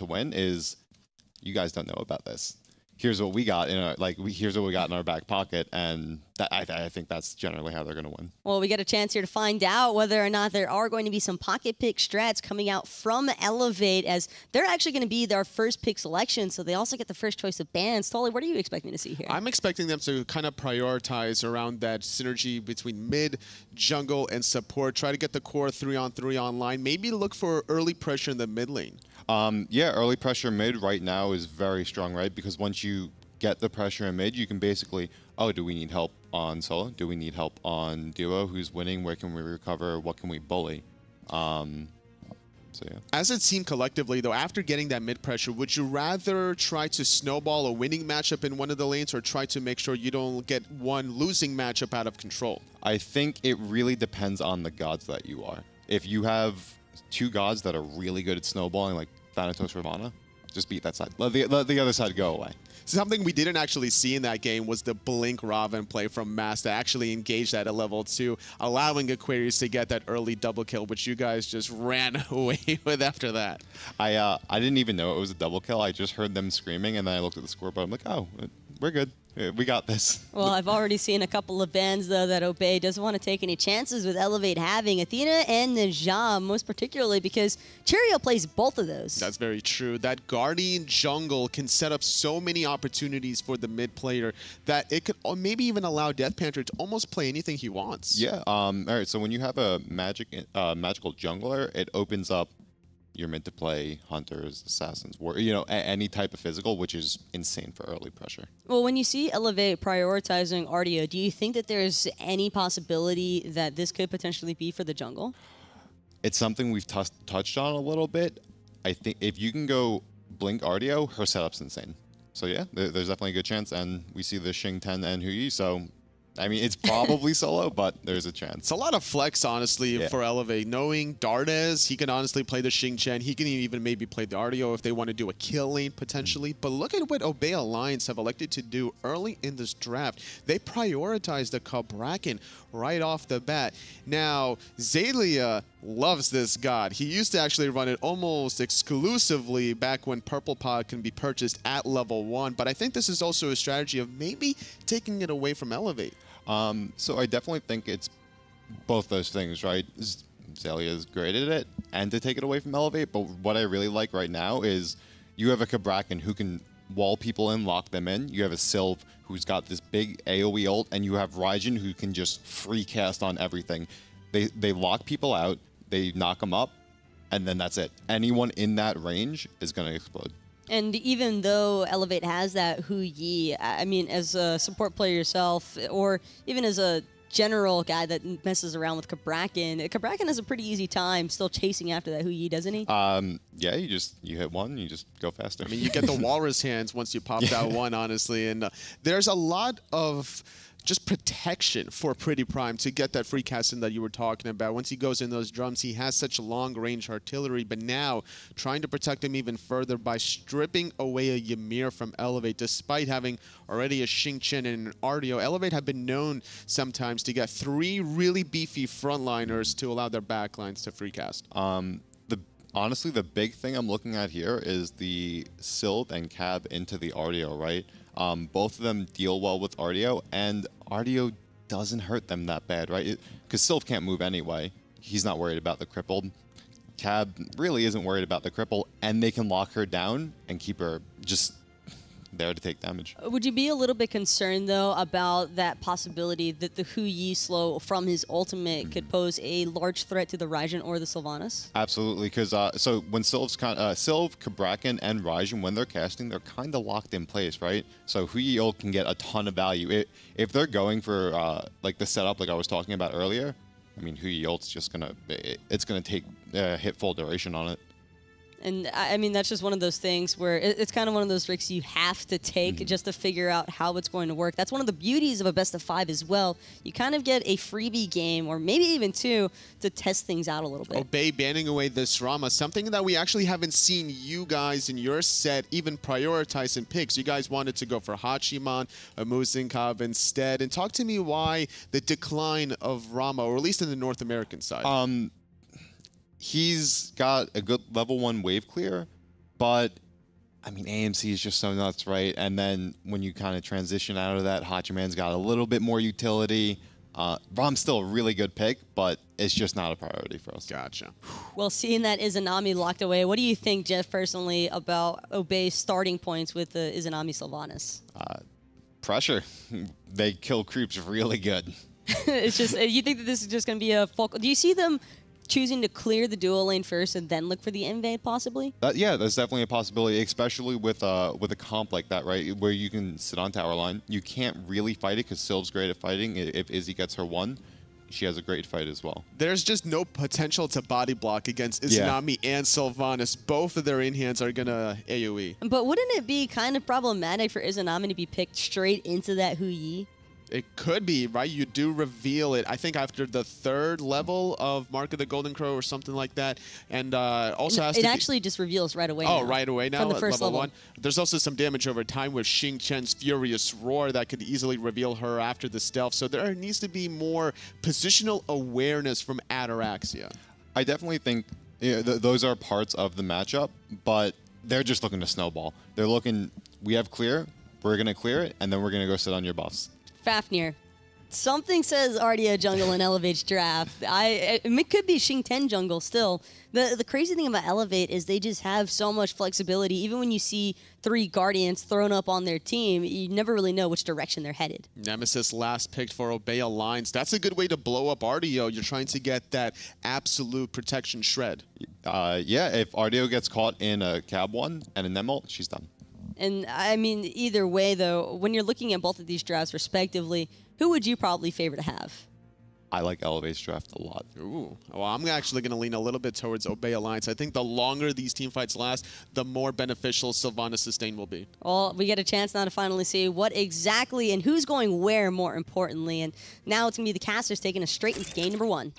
the win is, you guys don't know about this. Here's what we got in our here's what we got in our back pocket, and that, I think that's generally how they're going to win. Well, we get a chance here to find out whether or not there are going to be some pocket pick strats coming out from Elevate, as they're actually going to be their first pick selection, so they also get the first choice of bans. Tolly, what are you expecting to see here? I'm expecting them to kind of prioritize around that synergy between mid, jungle, and support. Try to get the core 3-on-3 online. Maybe look for early pressure in the mid lane. Yeah, early pressure mid right now is very strong, right? Because once you get the pressure in mid, you can basically, oh, do we need help on solo? Do we need help on duo? Who's winning? Where can we recover? What can we bully? So yeah. As a team collectively, though, after getting that mid pressure, would you rather try to snowball a winning matchup in one of the lanes or try to make sure you don't get one losing matchup out of control? I think it really depends on the gods that you are. If you have two gods that are really good at snowballing, like Thanatos or Ravana, just beat that side. Let the other side go away. Something we didn't actually see in that game was the Blink Raven play from Mass that actually engaged that at level 2, allowing Aquarius to get that early double kill, which you guys just ran away with after that. I didn't even know it was a double kill. I just heard them screaming, and then I looked at the scoreboard. I'm like, oh, we're good. We got this. Well, I've already seen a couple of bans, though, that Obey doesn't want to take any chances with Elevate having Athena and Najam, most particularly because Cheerio plays both of those. That's very true. That Guardian jungle can set up so many opportunities for the mid player that it could maybe even allow Death Panther to almost play anything he wants. Yeah. All right. So when you have a magical jungler, it opens up your mid to play hunters, assassins, any type of physical, which is insane for early pressure. Well, when you see Elevate prioritizing Artio, do you think that there's any possibility that this could potentially be for the jungle? It's something we've touched on a little bit. I think if you can go Blink Artio, her setup's insane. So yeah, there's definitely a good chance, and we see the Xing 10 and Huyi, so I mean, it's probably solo, but there's a chance. It's a lot of flex, honestly, for Elevate. Knowing Dardes, he can honestly play the Xing Chen. He can even maybe play the Artio if they want to do a kill lane, potentially. But look at what Obey Alliance have elected to do early in this draft. They prioritize the Cabrakan right off the bat. Now, Zalia loves this god. He used to actually run it almost exclusively back when Purple Pod can be purchased at level 1. But I think this is also a strategy of maybe taking it away from Elevate. So I definitely think it's both those things, right? Zalia is great at it, and to take it away from Elevate, but what I really like right now is you have a Cabrakan who can wall people in, lock them in. You have a Sylve who's got this big AoE ult, and you have Raijin who can just free cast on everything. They lock people out, they knock them up, and then that's it. Anyone in that range is going to explode. And even though Elevate has that Huyi, I mean, as a support player yourself, or even as a general guy that messes around with Cabrakan has a pretty easy time still chasing after that Huyi, doesn't he? Yeah, you hit one, you just go faster. I mean, you get the walrus hands once you pop that one, honestly. And there's a lot of just protection for Pretty Prime to get that free cast in that you were talking about. Once he goes in those drums, he has such long-range artillery, but now trying to protect him even further by stripping away a Ymir from Elevate, despite having already a Xing Chen and an Artio. Elevate have been known sometimes to get 3 really beefy frontliners to allow their backlines to free cast. Honestly, the big thing I'm looking at here is the Sylve and Cab into the Artio, right? Both of them deal well with Artio, and Artio doesn't hurt them that bad, right? Because Sylve can't move anyway. He's not worried about the crippled. Cab really isn't worried about the cripple, and they can lock her down and keep her just there to take damage. Would you be a little bit concerned, though, about that possibility that the Huyi slow from his ultimate could pose a large threat to the Raijin or the Sylvanas? Absolutely, because so when Sylve, Cabrakan, and Raijin, when they're casting, they're kind of locked in place, right? So Huyi ult can get a ton of value. If they're going for like the setup like I was talking about earlier, I mean, Huyi ult's just it's gonna take hit full duration on it. And I mean, that's just one of those things where it's kind of one of those risks you have to take just to figure out how it's going to work. That's one of the beauties of a best of 5 as well. You kind of get a freebie game, or maybe even 2, to test things out a little bit. Obey banning away this Rama, something that we actually haven't seen you guys in your set even prioritize in picks. You guys wanted to go for Hachiman, Muzinkov instead. And talk to me why the decline of Rama, or at least in the North American side. He's got a good level 1 wave clear, But I mean, AMC is just so nuts, right? And then when you kind of transition out of that, Hachiman's got a little bit more utility. Rom's still a really good pick, but it's just not a priority for us. Gotcha. Well, seeing that Izanami locked away, what do you think, Jeff, personally, about Obey's starting points with the Izanami Sylvanas? Pressure. They kill creeps really good. It's just, you think that this is just going to be a focal? Do you see them choosing to clear the dual lane first and then look for the invade, possibly? Yeah, that's definitely a possibility, especially with a comp like that, right? Where you can sit on tower line. You can't really fight it because Sylv's great at fighting. If Izzy gets her one, she has a great fight as well. There's just no potential to body block against Izanami and Sylvanas. Both of their in-hands are going to AoE. But wouldn't it be kind of problematic for Izanami to be picked straight into that Hu Yi? It could be, right? You do reveal it, I think, after the 3rd level of Mark of the Golden Crow or something like that. And also has to It actually just reveals right away now. Oh, right away now? From the first level. 1. There's also some damage over time with Xing Chen's Furious Roar that could easily reveal her after the stealth. So there needs to be more positional awareness from Ataraxia. I definitely think those are parts of the matchup, but they're just looking to snowball. They're looking, we have clear, we're going to clear it, and then we're going to go sit on your buffs. Fafnir. Something says Ardia jungle in Elevate's draft. It could be Xing 10 jungle still. The crazy thing about Elevate is they just have so much flexibility. Even when you see 3 Guardians thrown up on their team, you never really know which direction they're headed. Nemesis last picked for Obey Alliance. That's a good way to blow up Ardio. You're trying to get that absolute protection shred. Yeah, if Ardio gets caught in a cab 1 and a Nemult, she's done. And I mean, either way, though, when you're looking at both of these drafts respectively, who would you probably favor to have? I like Elevate's draft a lot. Ooh. Well, I'm actually going to lean a little bit towards Obey Alliance. I think the longer these team fights last, the more beneficial Sylvanas sustain will be. Well, we get a chance now to finally see what exactly and who's going where, more importantly. And now it's going to be the casters taking us straight into game number 1.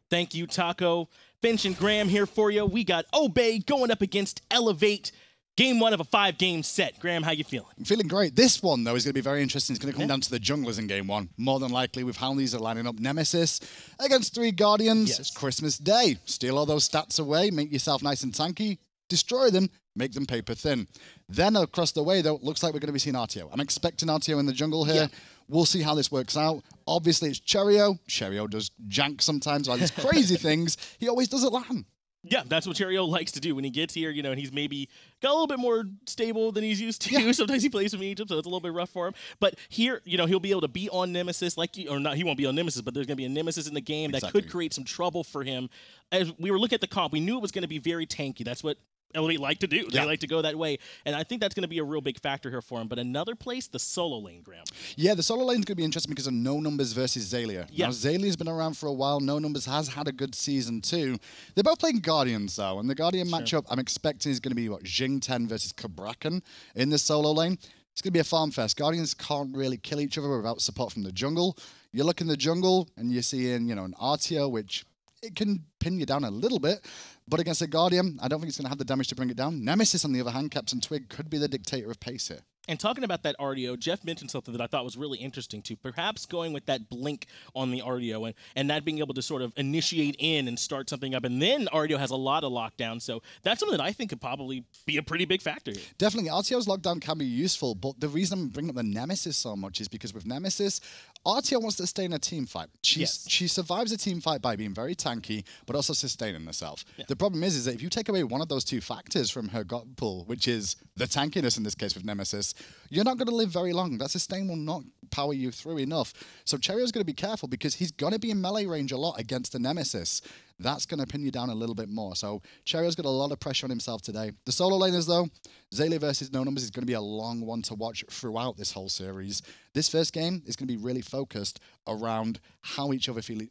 Thank you, Taco. Finch and Graham here for you. We got Obey going up against Elevate. Game 1 of a 5-game set. Graham, how you feeling? I'm feeling great. This one, though, is going to be very interesting. It's going to come down to the junglers in game 1. More than likely, with how these are lining up. Nemesis against 3 Guardians. Yes. It's Christmas Day. Steal all those stats away. Make yourself nice and tanky. Destroy them. Make them paper thin. Then across the way, though, looks like we're going to be seeing RTO. I'm expecting RTO in the jungle here. Yeah. We'll see how this works out. Obviously, it's Cherio. Cherio does jank sometimes, like these crazy things. He always does it land. Yeah, that's what Cherio likes to do when he gets here, you know, and he's maybe got a little bit more stable than he's used to. Yeah. Sometimes he plays from Egypt, so it's a little bit rough for him. But here, you know, he'll be able to be on Nemesis, or not, he won't be on Nemesis, but there's going to be a Nemesis in the game that could create some trouble for him. As we were looking at the comp, we knew it was going to be very tanky. That's what Elevate like to do. They like to go that way. And I think that's going to be a real big factor here for him. But another place, the solo lane, Graham. Yeah, the solo lane is going to be interesting because of No Numbers versus Zalia. Yeah. Now, Zalia's been around for a while. No Numbers has had a good season too. They're both playing Guardians, though. And the Guardian matchup I'm expecting is going to be, what, Xing 10 versus Kabrakan in the solo lane. It's going to be a farm fest. Guardians can't really kill each other without support from the jungle. You look in the jungle and you're seeing, you know, an RTO, which it can pin you down a little bit. But against a Guardian, I don't think it's going to have the damage to bring it down. Nemesis, on the other hand, Captain Twig, could be the dictator of pace here. And talking about that RDO, Jeff mentioned something that I thought was really interesting too. Perhaps going with that blink on the RDO and that being able to sort of initiate in and start something up. And then RDO has a lot of lockdown. So that's something that I think could probably be a pretty big factor here. Definitely. RTO's lockdown can be useful, but the reason I'm bringing up the Nemesis so much is because with Nemesis, RTO wants to stay in a team fight. She survives a team fight by being very tanky, but also sustaining herself. Yeah. The problem is that if you take away one of those 2 factors from her god pool, which is the tankiness in this case with Nemesis, you're not going to live very long. That sustain will not power you through enough. So Cherio's going to be careful because he's going to be in melee range a lot against the Nemesis. That's going to pin you down a little bit more. So Cherio's got a lot of pressure on himself today. The solo laners, though, Zalia versus No Numbers is going to be a long one to watch throughout this whole series. This first game is going to be really focused around how each other feel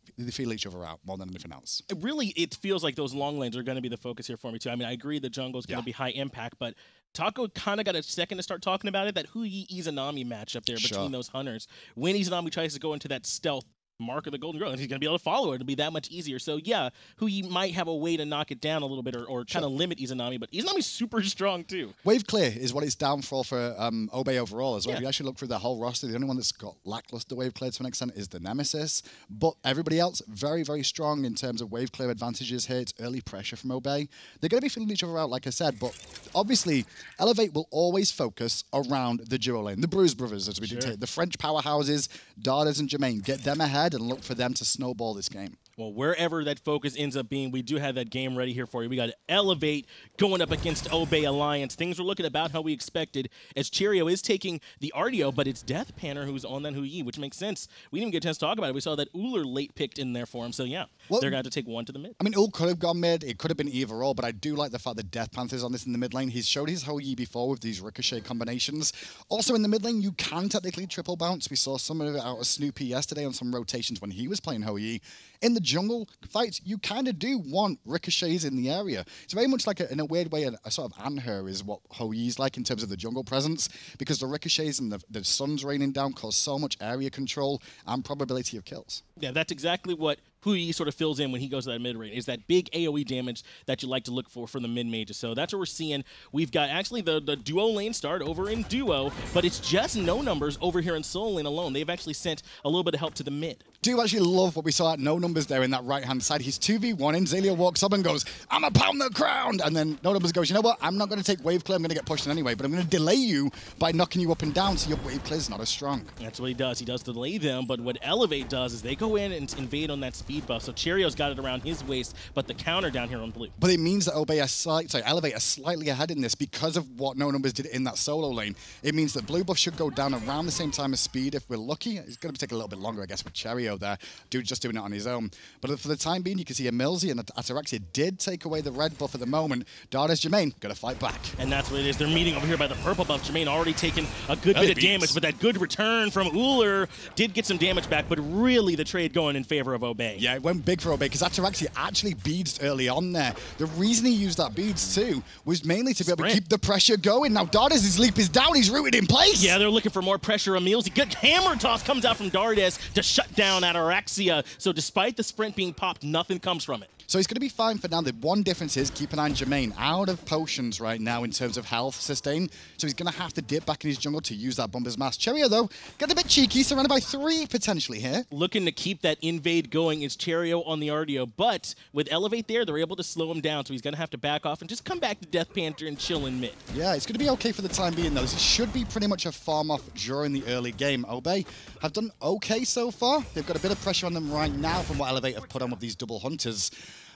each other out more than anything else. It feels like those long lanes are going to be the focus here for me, too. I mean, I agree the jungle is going to be high impact, but Taco kind of got a second to start talking about it, that Hu Yi Izanami matchup there between those hunters. When Izanami tries to go into that stealth, mark of the golden girl, and he's going to be able to follow it. It'll be that much easier. So yeah, he might have a way to knock it down a little bit or kind of limit Izanami, but Izanami's super strong too. Wave clear is what it's downfall for Obey overall as well. If you actually look through the whole roster, the only one that's got lackluster wave clear to an extent is the Nemesis, but everybody else very, very strong in terms of wave clear advantages here. It's early pressure from Obey. They're going to be feeling each other out, like I said, but obviously Elevate will always focus around the duo lane, the Bruise brothers, as we dictate, the French powerhouses, Dardas and Jermaine. Get them ahead and look for them to snowball this game. Well, wherever that focus ends up being, we do have that game ready here for you. We got Elevate going up against Obey Alliance. Things are looking about how we expected, as Cheerio is taking the Ardio, but it's Death Panter who's on that Hui, which makes sense. We didn't even get a chance to talk about it. We saw that Uller late picked in there for him, so yeah, they're going to have to take one to the mid. I mean, Ull could have gone mid. It could have been either or, but I do like the fact that Death Panther's on this in the mid lane. He's showed his Hui before with these ricochet combinations. Also in the mid lane, you can technically triple bounce. We saw some of it out of Snoopy yesterday on some rotations when he was playing Hui. In the jungle fights, you kind of do want ricochets in the area. It's very much like, in a weird way, a sort of Anher is what Hui's like in terms of the jungle presence, because the ricochets and the sun's raining down cause so much area control and probability of kills. Yeah, that's exactly what Hui sort of fills in when he goes to that mid range, is that big AoE damage that you like to look for the mid mages. So that's what we're seeing. We've got actually the duo lane start over in duo, but it's just no numbers over here in solo lane alone. They've actually sent a little bit of help to the mid. Do actually love what we saw at no numbers there in that right-hand side. He's 2v1 and Zelia walks up and goes, I'm a pound the ground. And then no numbers goes, you know what? I'm not going to take wave clear. I'm going to get pushed in anyway, but I'm going to delay you by knocking you up and down so your wave clear is not as strong. That's what he does. He does delay them, but what Elevate does is they go in and invade on that speed buff. So Cheerio's got it around his waist, but the counter down here on blue. But it means that Elevate are slightly ahead in this because of what no numbers did in that solo lane. It means that blue buff should go down around the same time as speed if we're lucky. It's going to take a little bit longer, I guess, with Cheerio there. Dude just doing it on his own. But for the time being, you can see Emilzy and Ataraxia did take away the red buff at the moment. Dardas Jermaine got to fight back. And that's what it is. They're meeting over here by the purple buff. Jermaine already taken a good bit of damage, but that good return from Uller did get some damage back, but really the trade going in favor of Obey. Yeah, it went big for Obey because Ataraxia actually beads early on there. The reason he used that beads too was mainly to be able to keep the pressure going. Now Dardas' leap is down. He's rooted in place. Yeah, they're looking for more pressure. Emilzy, good hammer toss comes out from Dardas to shut down Ataraxia. So despite the sprint being popped, nothing comes from it. So he's going to be fine for now. The one difference is keep an eye on Jermaine. Out of potions right now in terms of health sustain. So he's going to have to dip back in his jungle to use that Bumper's Mask. Cheerio, though, got a bit cheeky, surrounded by 3 potentially here. Looking to keep that invade going is Cheerio on the Ardio, but with Elevate there, they're able to slow him down, so he's going to have to back off and just come back to Death Panther and chill in mid. Yeah, it's going to be okay for the time being, though. This should be pretty much a farm off during the early game. Obey have done okay so far. They've got a bit of pressure on them right now from what Elevate have put on with these double hunters.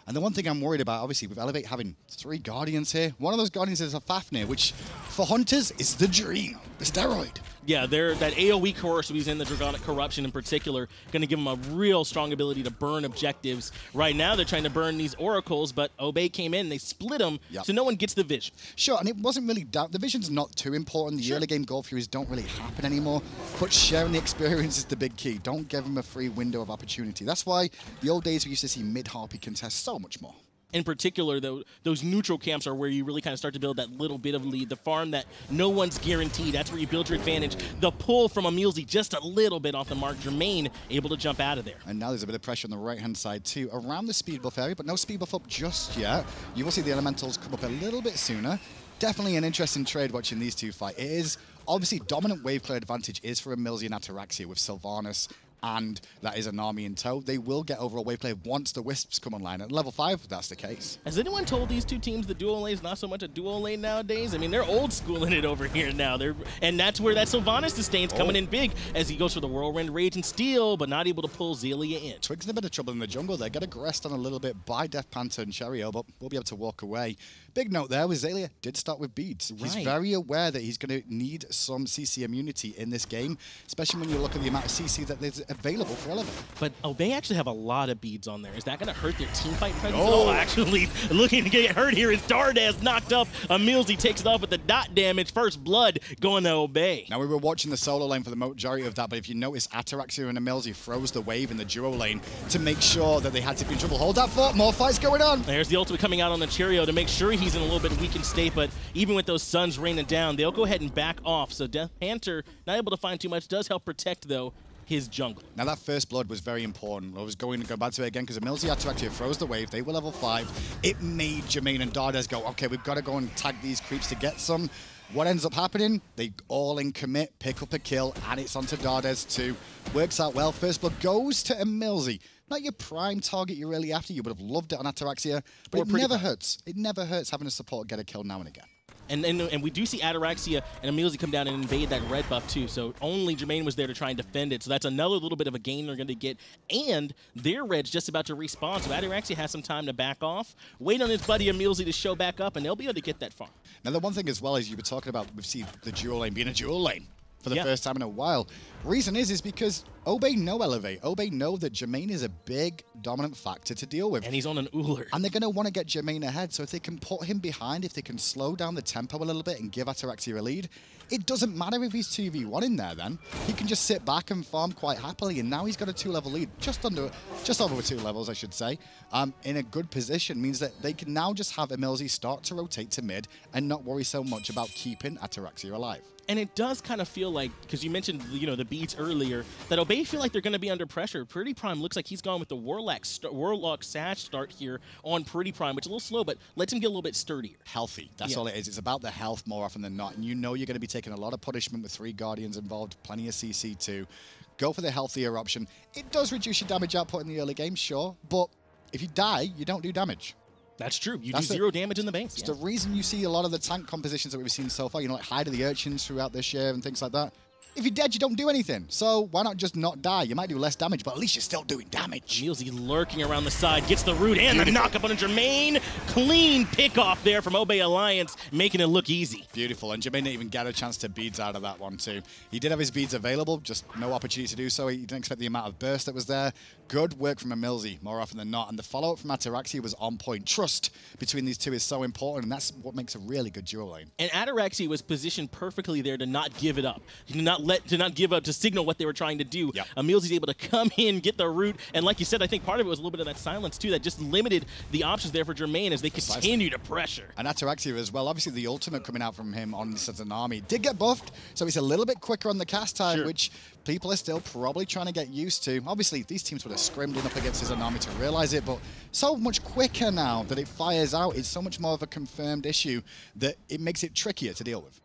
And the one thing I'm worried about, obviously, with Elevate having 3 Guardians here, one of those Guardians is a Fafnir, which for Hunters is the dream, the steroid. Yeah, that AoE course he's in, the Dragonic Corruption in particular, going to give him a real strong ability to burn objectives. Right now, they're trying to burn these Oracles, but Obey came in, they split them, so no one gets the vision. Sure, and it wasn't really down. The vision's not too important. The early game goal furies don't really happen anymore, but sharing the experience is the big key. Don't give them a free window of opportunity. That's why the old days we used to see mid-harpy contest so much more. In particular, though, those neutral camps are where you really kind of start to build that little bit of lead. The farm that no one's guaranteed. That's where you build your advantage. The pull from Emilzy just a little bit off the mark. Jermaine able to jump out of there. And now there's a bit of pressure on the right-hand side, too, around the speed buff area, but no speed buff up just yet. You will see the elementals come up a little bit sooner. Definitely an interesting trade watching these two fight. It is, obviously, dominant wave clear advantage is for Emilzy and Ataraxia with Sylvanas, and that is an army in tow. They will get overall wave play once the Wisps come online. At level 5, that's the case. Has anyone told these two teams the duo lane is not so much a duo lane nowadays? I mean, they're old schooling it over here now. And that's where that Sylvanas sustain's coming in big as he goes for the Whirlwind Rage and Steel, but not able to pull Zelia in. Twig's in a bit of trouble in the jungle. They get aggressed on a little bit by Death Panther and Cheerio, but we'll be able to walk away. Big note there with Zelia did start with beads. He's very aware that he's going to need some CC immunity in this game, especially when you look at the amount of CC that is available for Elevate. But they actually have a lot of beads on there. Is that going to hurt their team fight presence? Oh, actually, looking to get hurt here is Dardas knocked up. Emilzy takes it off with the dot damage. First blood going to Obey. Now, we were watching the solo lane for the majority of that, but if you notice, Ataraxia and Emilzy froze the wave in the duo lane to make sure that they had to be in trouble. Hold that fort, more fights going on. There's the ultimate coming out on the Cheerio to make sure he's in a little bit weakened state, but even with those suns raining down, they'll go ahead and back off. So Death Panther, not able to find too much, does help protect, though. his jungle. Now that first blood was very important. I was going to go back to it again because Emilzy Ataraxia throws the wave. They were level 5. It made Jermaine and Dardes go, okay, we've got to go and tag these creeps to get some. What ends up happening? They all in commit, pick up a kill, and it's onto Dardes too. Works out well. First blood goes to Emilzy. Not your prime target you're really after. You would have loved it on Ataraxia, but it never hurts. It never hurts having a support get a kill now and again. And we do see Ataraxia and Emilzy come down and invade that red buff too, so only Jermaine was there to try and defend it, so that's another little bit of a gain they're going to get, and their red's just about to respawn, so Ataraxia has some time to back off, wait on his buddy Emilzy to show back up, and they'll be able to get that farm. Now the one thing as well is you were talking about, we've seen the dual lane being a dual lane for the first time in a while. Reason is because Obey no elevate. Obey know that Jermaine is a big dominant factor to deal with. And he's on an Uller. And they're going to want to get Jermaine ahead. So if they can put him behind, if they can slow down the tempo a little bit and give Ataraxia a lead, it doesn't matter if he's 2v1 in there then. He can just sit back and farm quite happily. And now he's got a 2-level lead, just over 2 levels, I should say, in a good position. Means that they can now just have Emilzy start to rotate to mid and not worry so much about keeping Ataraxia alive. And it does kind of feel like, because you mentioned, the beats earlier, that Obey feel like they're going to be under pressure. Pretty Prime looks like he's gone with the Warlock Sash start here on Pretty Prime, which is a little slow, but lets him get a little bit sturdier. Healthy. That's all it is. It's about the health more often than not. And you know you're going to be taking a lot of punishment with 3 Guardians involved, plenty of CC too. Go for the healthier option. It does reduce your damage output in the early game, sure, but if you die, you don't do damage. That's true. You do 0 damage in the base. It's the reason you see a lot of the tank compositions that we've seen so far, like Hide of the Urchins throughout this year and things like that. If you're dead, you don't do anything. So why not just not die? You might do less damage, but at least you're still doing damage. Emilzy lurking around the side, gets the root and the knock up on Jermaine. Clean pick off there from Obey Alliance, making it look easy. Beautiful, and Jermaine didn't even get a chance to beads out of that one too. He did have his beads available, just no opportunity to do so. He didn't expect the amount of burst that was there. Good work from Emilzy, more often than not, and the follow-up from Ataraxia was on point. Trust between these two is so important, and that's what makes a really good dual lane. And Ataraxia was positioned perfectly there to not give it up, to not give up, to signal what they were trying to do. Yep. Emilzy's able to come in, get the root, and like you said, I think part of it was a little bit of that silence too, that just limited the options there for Jermaine as they continue to pressure. And Ataraxia as well, obviously the ultimate coming out from him on this as an army did get buffed, so he's a little bit quicker on the cast time, which people are still probably trying to get used to. Obviously, these teams would have scrimmed in up against his army to realize it, but so much quicker now that it fires out. It's so much more of a confirmed issue that it makes it trickier to deal with.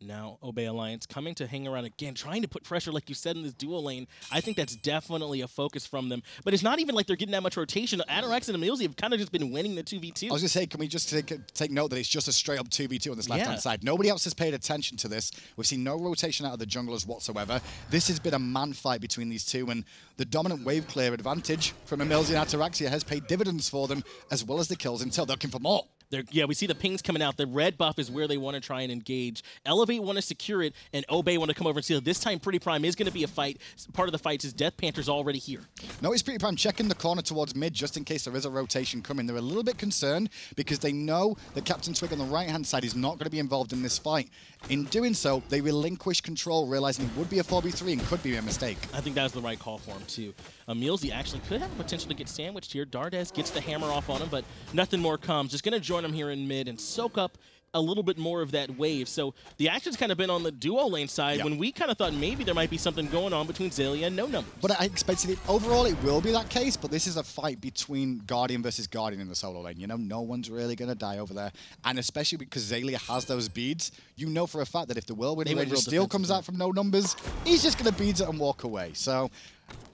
Now, Obey Alliance coming to hang around again, trying to put pressure, like you said, in this dual lane. I think that's definitely a focus from them. But it's not even like they're getting that much rotation. Ataraxia and Emilzy have kind of just been winning the 2v2. I was going to say, can we just take note that it's just a straight-up 2v2 on this left-hand side? Nobody else has paid attention to this. We've seen no rotation out of the junglers whatsoever. This has been a man fight between these two, and the dominant wave clear advantage from Emilzy and Ataraxia has paid dividends for them, as well as the kills until they're looking for more. Yeah, we see the pings coming out. The red buff is where they want to try and engage. Elevate want to secure it, and Obey want to come over and seal it. This time, Pretty Prime is going to be a fight. Part of the fight is Death Panther's already here. No, it's Pretty Prime checking the corner towards mid just in case there is a rotation coming. They're a little bit concerned because they know that Captain Twig on the right-hand side is not going to be involved in this fight. In doing so, they relinquish control, realizing it would be a 4v3 and could be a mistake. I think that was the right call for him, too. Emilzy actually could have the potential to get sandwiched here. Dardes gets the hammer off on him, but nothing more comes. Just going to join him here in mid and soak up a little bit more of that wave. So the action's kind of been on the duo lane side when we kind of thought maybe there might be something going on between Xaylia and No Numbers. But I expected it. Overall, it will be that case, but this is a fight between Guardian versus Guardian in the solo lane. You know, no one's really going to die over there. And especially because Xaylia has those beads, you know for a fact that if the Whirlwind Rage of Steel comes out from No Numbers, he's just going to beads it and walk away. So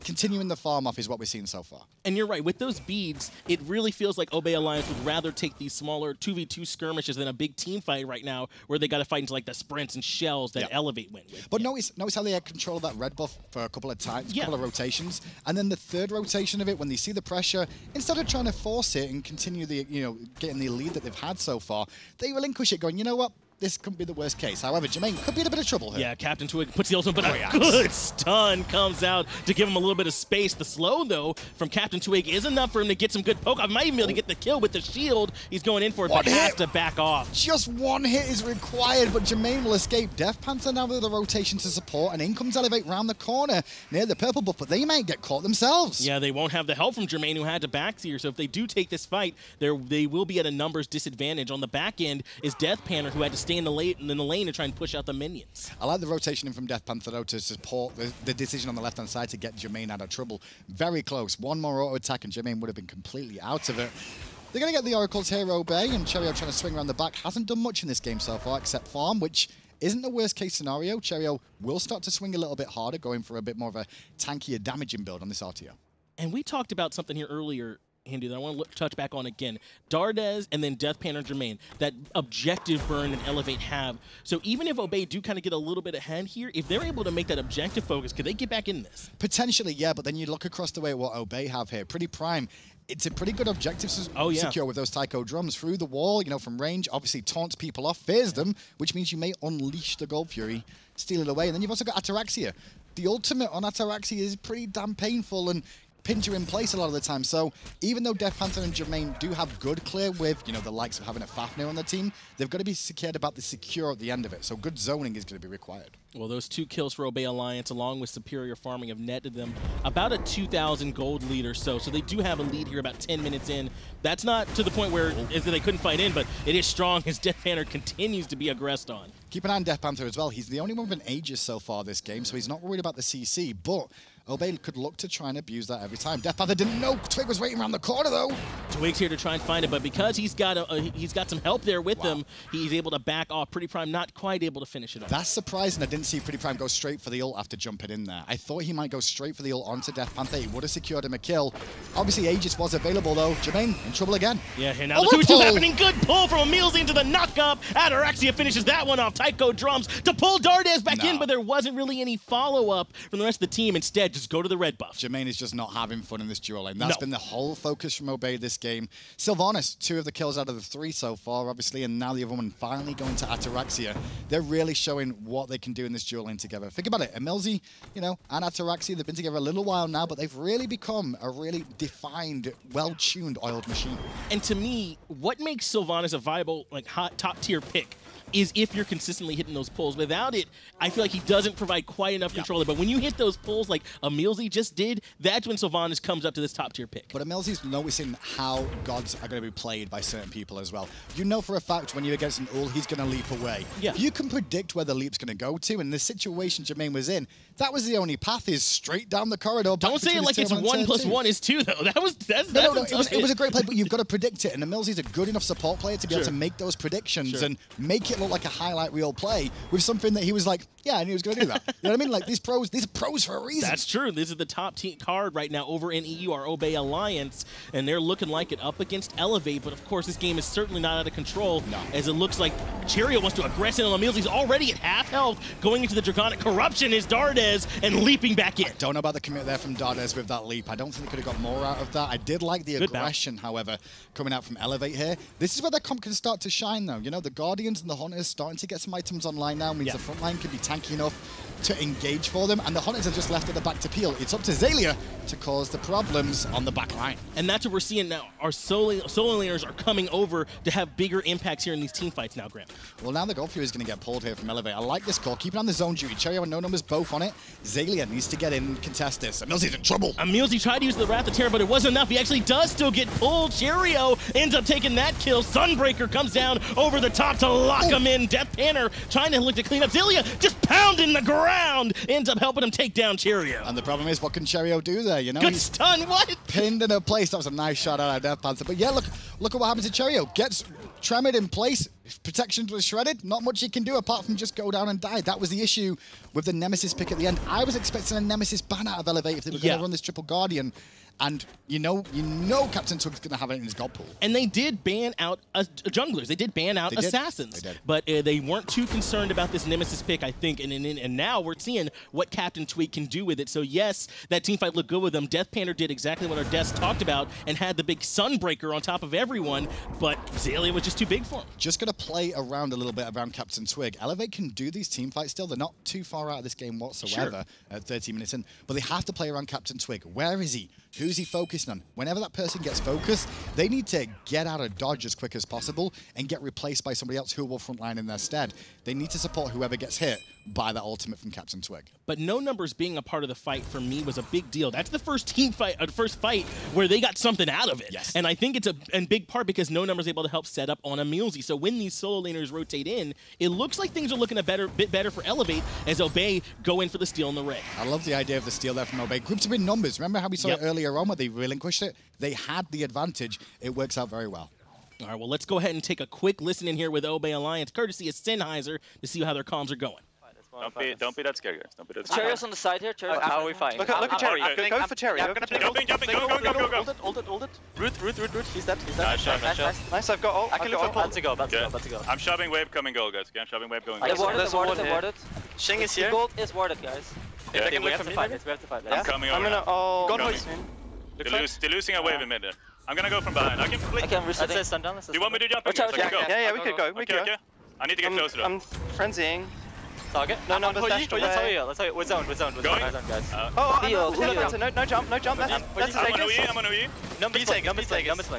continuing the farm off is what we're seeing so far. And you're right, with those beads, it really feels like Obey Alliance would rather take these smaller 2v2 skirmishes than a big team fight right now where they got to fight into like the sprints and shells that Elevate win with. But notice how they had control of that red buff for a couple of times, a couple of rotations, and then the third rotation of it, when they see the pressure, instead of trying to force it and continue the, getting the lead that they've had so far, they relinquish it going, you know what? This couldn't be the worst case. However, Jermaine could be in a bit of trouble here. Yeah, Captain Twig puts the ultimate, but a good stun comes out to give him a little bit of space. The slow, though, from Captain Twig is enough for him to get some good poke. I might even be able to get the kill with the shield. He's going in for it, but has to back off. Just one hit is required, but Jermaine will escape. Death Panther now with the rotation to support, and in comes Elevate round the corner near the purple buff, but they might get caught themselves. Yeah, they won't have the help from Jermaine, who had to back here. So if they do take this fight, they will be at a numbers disadvantage. On the back end is Death Panther, who had to stay in the lane and try and push out the minions. I like the rotation in from Death Panther, though, to support the decision on the left-hand side to get Jermaine out of trouble. Very close. One more auto attack, and Jermaine would have been completely out of it. They're going to get the Oracle's Hero Bay, and Cherio trying to swing around the back. Hasn't done much in this game so far, except farm, which isn't the worst-case scenario. Cherio will start to swing a little bit harder, going for a bit more of a tankier damaging build on this RTO. And we talked about something here earlier, Andy, that I want to touch back on again. Dardes and then Death Panther Jermaine, that objective burn and Elevate have. So even if Obey do kind of get a little bit ahead here, if they're able to make that objective focus, could they get back in this? Potentially, yeah, but then you look across the way at what Obey have here. Pretty prime. It's a pretty good objective secure with those Taiko drums through the wall, you know, from range. Obviously taunts people off, fears them, which means you may unleash the Gold Fury, steal it away. And then you've also got Ataraxia. The ultimate on Ataraxia is pretty damn painful and pins you in place a lot of the time. So even though Death Panther and Jermaine do have good clear with, you know, the likes of having a Fafnir on the team, they've got to be secured about the secure at the end of it. So good zoning is going to be required. Well, those 2 kills for Obey Alliance, along with superior farming, have netted them about a 2,000 gold lead or so. So they do have a lead here about 10 minutes in. That's not to the point where they couldn't fight in, but it is strong as Death Panther continues to be aggressed on. Keep an eye on Death Panther as well. He's the only one with an Aegis so far this game, so he's not worried about the CC, but Obey could look to try and abuse that every time. Death Panther didn't know Twig was waiting around the corner, though. Twig's here to try and find it, but because he's got some help there with him, he's able to back off. Pretty Prime not quite able to finish it off. That's surprising. I didn't see Pretty Prime go straight for the ult after jumping in there. I thought he might go straight for the ult onto Death Panther. He would have secured him a kill. Obviously, Aegis was available, though. Jermaine in trouble again. Yeah, here now the 2-2 happening. Good pull from Emilzy into the knock-up. Ataraxia finishes that one off. Taiko drums to pull Dardes back in, but there wasn't really any follow-up from the rest of the team. Instead, just go to the red buff. Jermaine is just not having fun in this duel lane. That's been the whole focus from Obey this game. Sylvanas, 2 of the kills out of the 3 so far, obviously, and now the other one finally going to Ataraxia. They're really showing what they can do in this duel lane together. Think about it. Emilzy, you know, and Ataraxia, they've been together a little while now, but they've really become a really defined, well-tuned, oiled machine. And to me, what makes Sylvanas a viable, like, hot top-tier pick is if you're consistently hitting those pulls. Without it, I feel like he doesn't provide quite enough control. But when you hit those pulls like Emilzy just did, that's when Sylvanas comes up to this top-tier pick. But Emilzy's noticing how gods are going to be played by certain people as well. You know for a fact when you're against an ult, he's going to leap away. Yeah. You can predict where the leap's going to go to, and the situation Jermaine was in, that was the only path, is straight down the corridor. Don't say it like it's 1 + 1 is 2, though. It was a great play, but you've got to predict it, and Emilzy's a good enough support player to be able to make those predictions and make it look like a highlight reel play with something that he was like, yeah, I knew he was going to do that. You know what I mean? Like, these are pros for a reason. That's true. This is the top team card right now over in EU, our Obey Alliance, and they're looking like it up against Elevate, but of course this game is certainly not out of control, as it looks like Cherio wants to aggress in on Emilzy. He's already at half health, going into the Draconic Corruption is Dardes, and leaping back in. I don't know about the commit there from Dardes with that leap. I don't think they could have got more out of that. I did like the aggression, however, coming out from Elevate here. This is where their comp can start to shine, though. You know, the Guardians and the Hunters starting to get some items online now, means the front line can be tanky enough to engage for them, and the Hunters are just left at the back to peel. It's up to Xaylia to cause the problems on the back line. And that's what we're seeing now. Our solo laners are coming over to have bigger impacts here in these team fights now, Graham. Well, now the Gold Fury is going to get pulled here from Elevate. I like this call. Keeping on the zone duty. Cherio and No Numbers both on it. Xaylia needs to get in and contest this. Emilzy's in trouble. Emilzy tried to use the Wrath of Terror, but it wasn't enough. He actually does still get pulled. Cherio ends up taking that kill. Sunbreaker comes down over the top to lock him in. Death Panther trying to look to clean up. Xaylia just pounding the ground. Ends up helping him take down Cherio. And the problem is, what can Cherio do there? You know, good stun. What? Pinned in a place. That was a nice shot out of Death Panther. But yeah, look at what happens to Cherio. Gets Tremored in place. Protection was shredded. Not much he can do apart from just go down and die. That was the issue with the Nemesis pick at the end. I was expecting a Nemesis ban out of Elevate if they were going to run this triple Guardian. And you know Captain Twig's going to have it in his god pool. And they did ban out junglers. They did ban out assassins. But they weren't too concerned about this Nemesis pick, I think. And now we're seeing what Captain Twig can do with it. So yes, that teamfight looked good with them. Death Panther did exactly what our desk talked about and had the big Sunbreaker on top of everyone. But Xaylia was just too big for him. Just going to play around a little bit around Captain Twig. Elevate can do these teamfights still. They're not too far out of this game whatsoever at 30 minutes in. But they have to play around Captain Twig. Where is he? Who's he focusing on? Whenever that person gets focused, they need to get out of dodge as quick as possible and get replaced by somebody else who will frontline in their stead. They need to support whoever gets hit by that ultimate from Captain Twig. But No Numbers being a part of the fight for me was a big deal. That's the first team fight, first fight where they got something out of it. Yes. And I think it's a big part because No Numbers able to help set up on a Mulesy. So when these solo laners rotate in, it looks like things are looking a bit better for Elevate as Obey go in for the steal in the red. I love the idea of the steal there from Obey. Grouped up in numbers. Remember how we saw it earlier on where they relinquished it? They had the advantage. It works out very well. All right, well, let's go ahead and take a quick listen in here with Obey Alliance, courtesy of Sennheiser, to see how their comms are going. Don't be that scared, guys. Don't be that scared. Cherry's on the side here. Cherry's How are we fighting? Look at Cherry. Go for Cherry. I'm gonna pick Jumping, go. Hold it. Root. He's dead. Nice, I've got ult. I can look for about to go. I'm shoving wave coming goal, guys. Okay, I'm shoving wave going They're goal. warded. Shing is here. Gold is warded, guys. Yeah, We have to fight. I'm coming over. They're losing a wave in mid. I'm gonna go from behind. I can flick. Okay, I'm resetting. Let's stun down. Do you want me to jump in? Yeah, we could go. Okay. I need to get closer. I'm frenzying. Target? No, let's tell you. We're zoned, Going? guys. No jump. That's I'm on OE. Numbers flank. Numbers? That's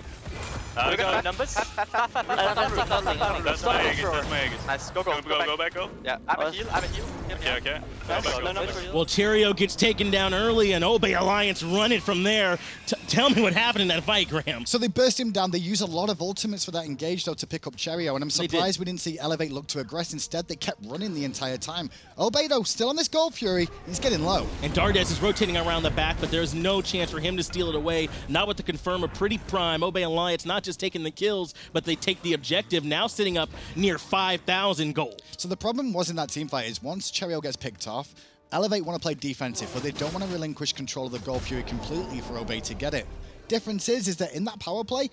my Aegis. Nice, go back, go. Yeah, I'm a heal. Okay. Well, Cheerio gets taken down early, and Obey Alliance run it from there. Tell me what happened in that fight, Graham. So they burst him down. They use a lot of ultimates for that engage, though, to pick up Cheerio, and I'm surprised we didn't see Elevate look to aggress. Instead, they kept running the entire time. Obey, though, still on this Gold Fury. He's getting low. And Dardes is rotating around the back, but there's no chance for him to steal it away. Not with the confirm, a pretty prime. Obey Alliance not just taking the kills, but they take the objective, now sitting up near 5,000 gold. So the problem was in that team fight is once Cheerio gets picked off, Elevate want to play defensive, but they don't want to relinquish control of the Gold Fury completely for Obey to get it. Difference is that in that power play,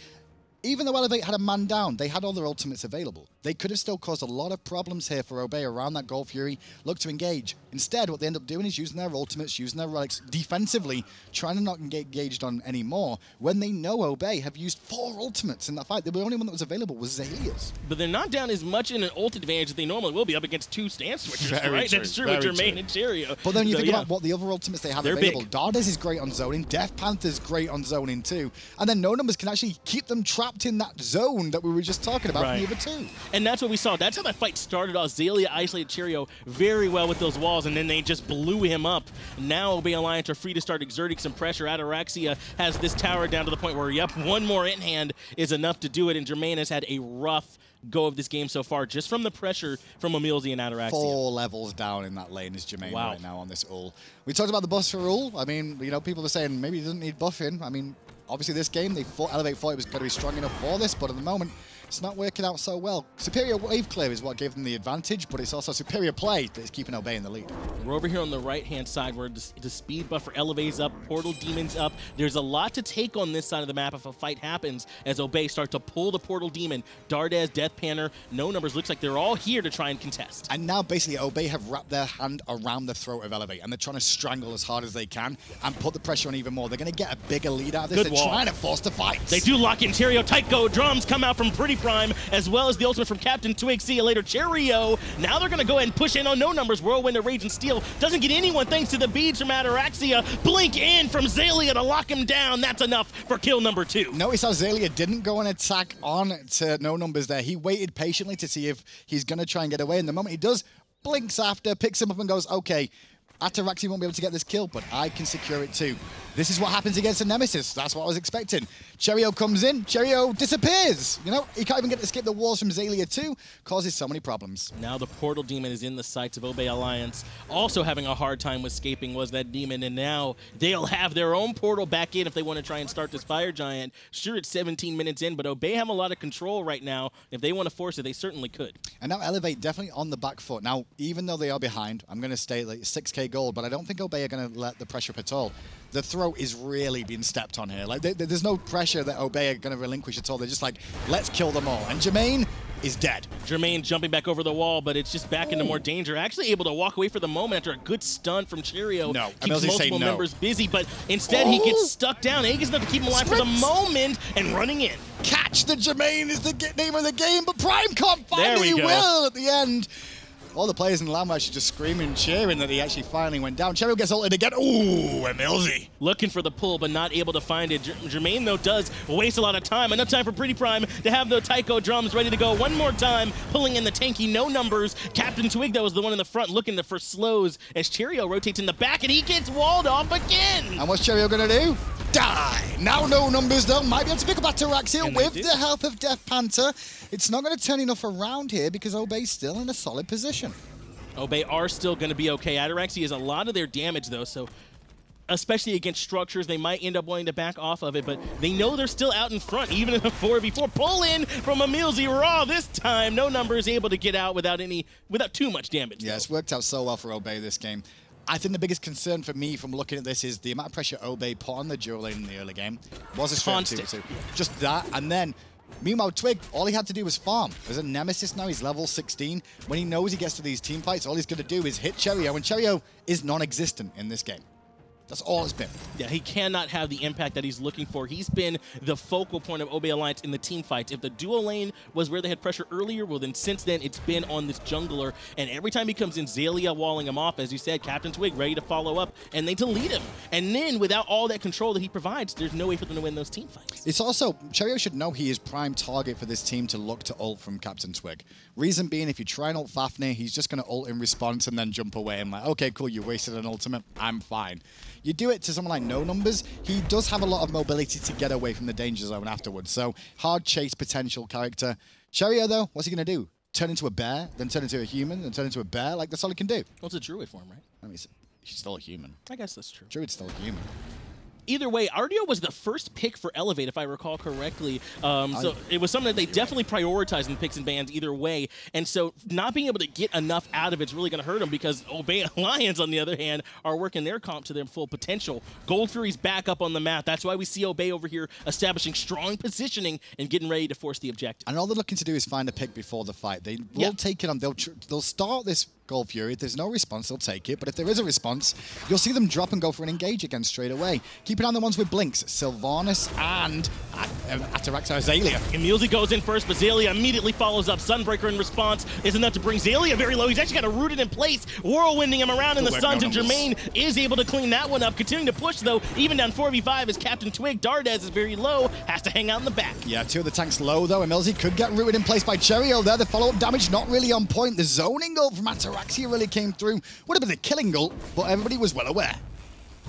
even though Elevate had a man down, they had all their ultimates available. They could have still caused a lot of problems here for Obey around that Gold Fury, look to engage. Instead, what they end up doing is using their ultimates, using their relics defensively, trying to not get engaged on any more, when they know Obey have used 4 ultimates in that fight. The only one that was available was Zalia's. But they're not down as much in an ult advantage as they normally will be up against 2 stance switchers, Very right? true, That's true with Jermaine and Cheerio. But then you think about what the other ultimates they have They're available. big. Dardes is great on zoning, Death Panther's great on zoning too, and then No Numbers can actually keep them trapped in that zone that we were just talking about from the other 2. And that's what we saw. That's how that fight started off. Zalia isolated Cheerio very well with those walls, and then they just blew him up. Now Obey Alliance are free to start exerting some pressure. Ataraxia has this tower down to the point where, one more in hand is enough to do it, and Jermaine has had a rough go of this game so far, just from the pressure from Emilzy and Ataraxia. 4 levels down in that lane is Jermaine right now on this ult. We talked about the buffs for ult. I mean, people are saying maybe he doesn't need buffing. I mean, obviously this game, Elevate thought it was going to be strong enough for this, but at the moment, it's not working out so well. Superior wave clear is what gave them the advantage, but it's also superior play that is keeping Obey in the lead. We're over here on the right-hand side where the speed buff for Elevate's up, Portal Demon's up. There's a lot to take on this side of the map if a fight happens as Obey start to pull the Portal Demon. Dardes, Death Panther, No Numbers, looks like they're all here to try and contest. And now basically Obey have wrapped their hand around the throat of Elevate, and they're trying to strangle as hard as they can and put the pressure on even more. They're going to get a bigger lead out of this. They're trying to force the fights. They do lock in Cheerio. Tycho drums come out from Pretty Prime, as well as the ultimate from Captain Twig. See you later, Cheerio. Now they're going to go ahead and push in on No Numbers. Whirlwind to Rage and Steel. Doesn't get anyone thanks to the beads from Ataraxia. Blink in from Zalia to lock him down. That's enough for kill number 2. Notice how Zalia didn't go and attack on to No Numbers there. He waited patiently to see if he's going to try and get away. And the moment he does, blinks after, picks him up and goes, okay, Ataraxia won't be able to get this kill, but I can secure it too. This is what happens against a Nemesis. That's what I was expecting. Cheerio comes in, Cheerio disappears. He can't even get to skip the walls from Zalia too. Causes so many problems. Now the Portal Demon is in the sights of Obey Alliance. Also having a hard time escaping was that demon, and now they'll have their own portal back in if they want to try and start this Fire Giant. Sure, it's 17 minutes in, but Obey have a lot of control right now. If they want to force it, they certainly could. And now Elevate definitely on the back foot. Now, even though they are behind, I'm going to stay like 6k gold, but I don't think Obey are going to let the pressure up at all. The throat is really being stepped on here. Like, there's no pressure that Obey are going to relinquish at all. They're just like, let's kill them all. And Jermaine is dead. Jermaine jumping back over the wall, but it's just back into more danger. Actually able to walk away for the moment after a good stun from Cheerio. No. Keeps multiple members busy, but instead he gets stuck down. Aegis enough to keep him alive for the moment and running in. Catch the Jermaine is the name of the game, but Prime Comp finally will at the end. All the players in the land were actually just screaming and cheering that he actually finally went down. Cherio gets ulted again. Ooh, Emilzy. Looking for the pull, but not able to find it. Jermaine, though, does waste a lot of time. Enough time for Pretty Prime to have the taiko drums ready to go one more time, pulling in the tanky no numbers. Captain Twig, though, is the one in the front looking for slows as Cherio rotates in the back, and he gets walled off again. And what's Cherio going to do? Die! Now no numbers, though. Might be able to pick up Ataraxia with the help of Death Panther. It's not going to turn enough around here because Obey's still in a solid position. Obey are still going to be okay. Ataraxia is a lot of their damage, though, so especially against structures, they might end up wanting to back off of it, but they know they're still out in front, even in a 4v4. Pull in from Emilzy Raw this time. No number is able to get out without too much damage. Yeah, it's worked out so well for Obey this game. I think the biggest concern for me from looking at this is the amount of pressure Obey put on the dual lane in the early game. Was a straight 2-2. Just that, and then meanwhile, Twig, all he had to do was farm. There's a Nemesis now, he's level 16. When he knows he gets to these team fights, all he's going to do is hit Cherio, and Cherio is non-existent in this game. That's all it's been. Yeah, he cannot have the impact that he's looking for. He's been the focal point of Obey Alliance in the team fights. If the dual lane was where they had pressure earlier, well then since then it's been on this jungler. And every time he comes in, Zalia walling him off, as you said, Captain Twig ready to follow up, and they delete him. And then without all that control that he provides, there's no way for them to win those team fights. It's also, Cherio should know he is prime target for this team to look to ult from Captain Twig. Reason being, if you try and ult Fafnir, he's just going to ult in response and then jump away and like, okay, cool, you wasted an ultimate, I'm fine. You do it to someone like No Numbers, he does have a lot of mobility to get away from the danger zone afterwards. So, hard chase potential character. Cherio, though, what's he going to do? Turn into a bear, then turn into a human, then turn into a bear? Like, that's all he can do. Well, it's a druid form, right? I mean, he's still a human. I guess that's true. Druid's still a human. Either way, Ardio was the first pick for Elevate, if I recall correctly. So it was something that they definitely prioritized in the picks and bans either way. And so not being able to get enough out of it's really going to hurt them because Obey Alliance, on the other hand, are working their comp to their full potential. Gold Fury's back up on the map. That's why we see Obey over here establishing strong positioning and getting ready to force the objective. And all they're looking to do is find a pick before the fight. They will take it on. They'll start this Gold Fury. If there's no response, they'll take it. But if there is a response, you'll see them drop and go for an engage again straight away. Keep an eye on the ones with blinks. Sylvanas and Ataraxia Azalea. Emilzy goes in first, but Zalia immediately follows up. Sunbreaker in response is enough to bring Zalia very low. He's actually got a rooted in place, whirlwinding him around in the Suns, and Jermaine is able to clean that one up. Continuing to push, though, even down 4v5 as Captain Twig. Dardez is very low, has to hang out in the back. Yeah, two of the tanks low, though. Emilzy could get rooted in place by Cherio there. The follow-up damage not really on point. The zoning ult from Ataraxia really came through. Would have been a killing ult, but everybody was well aware.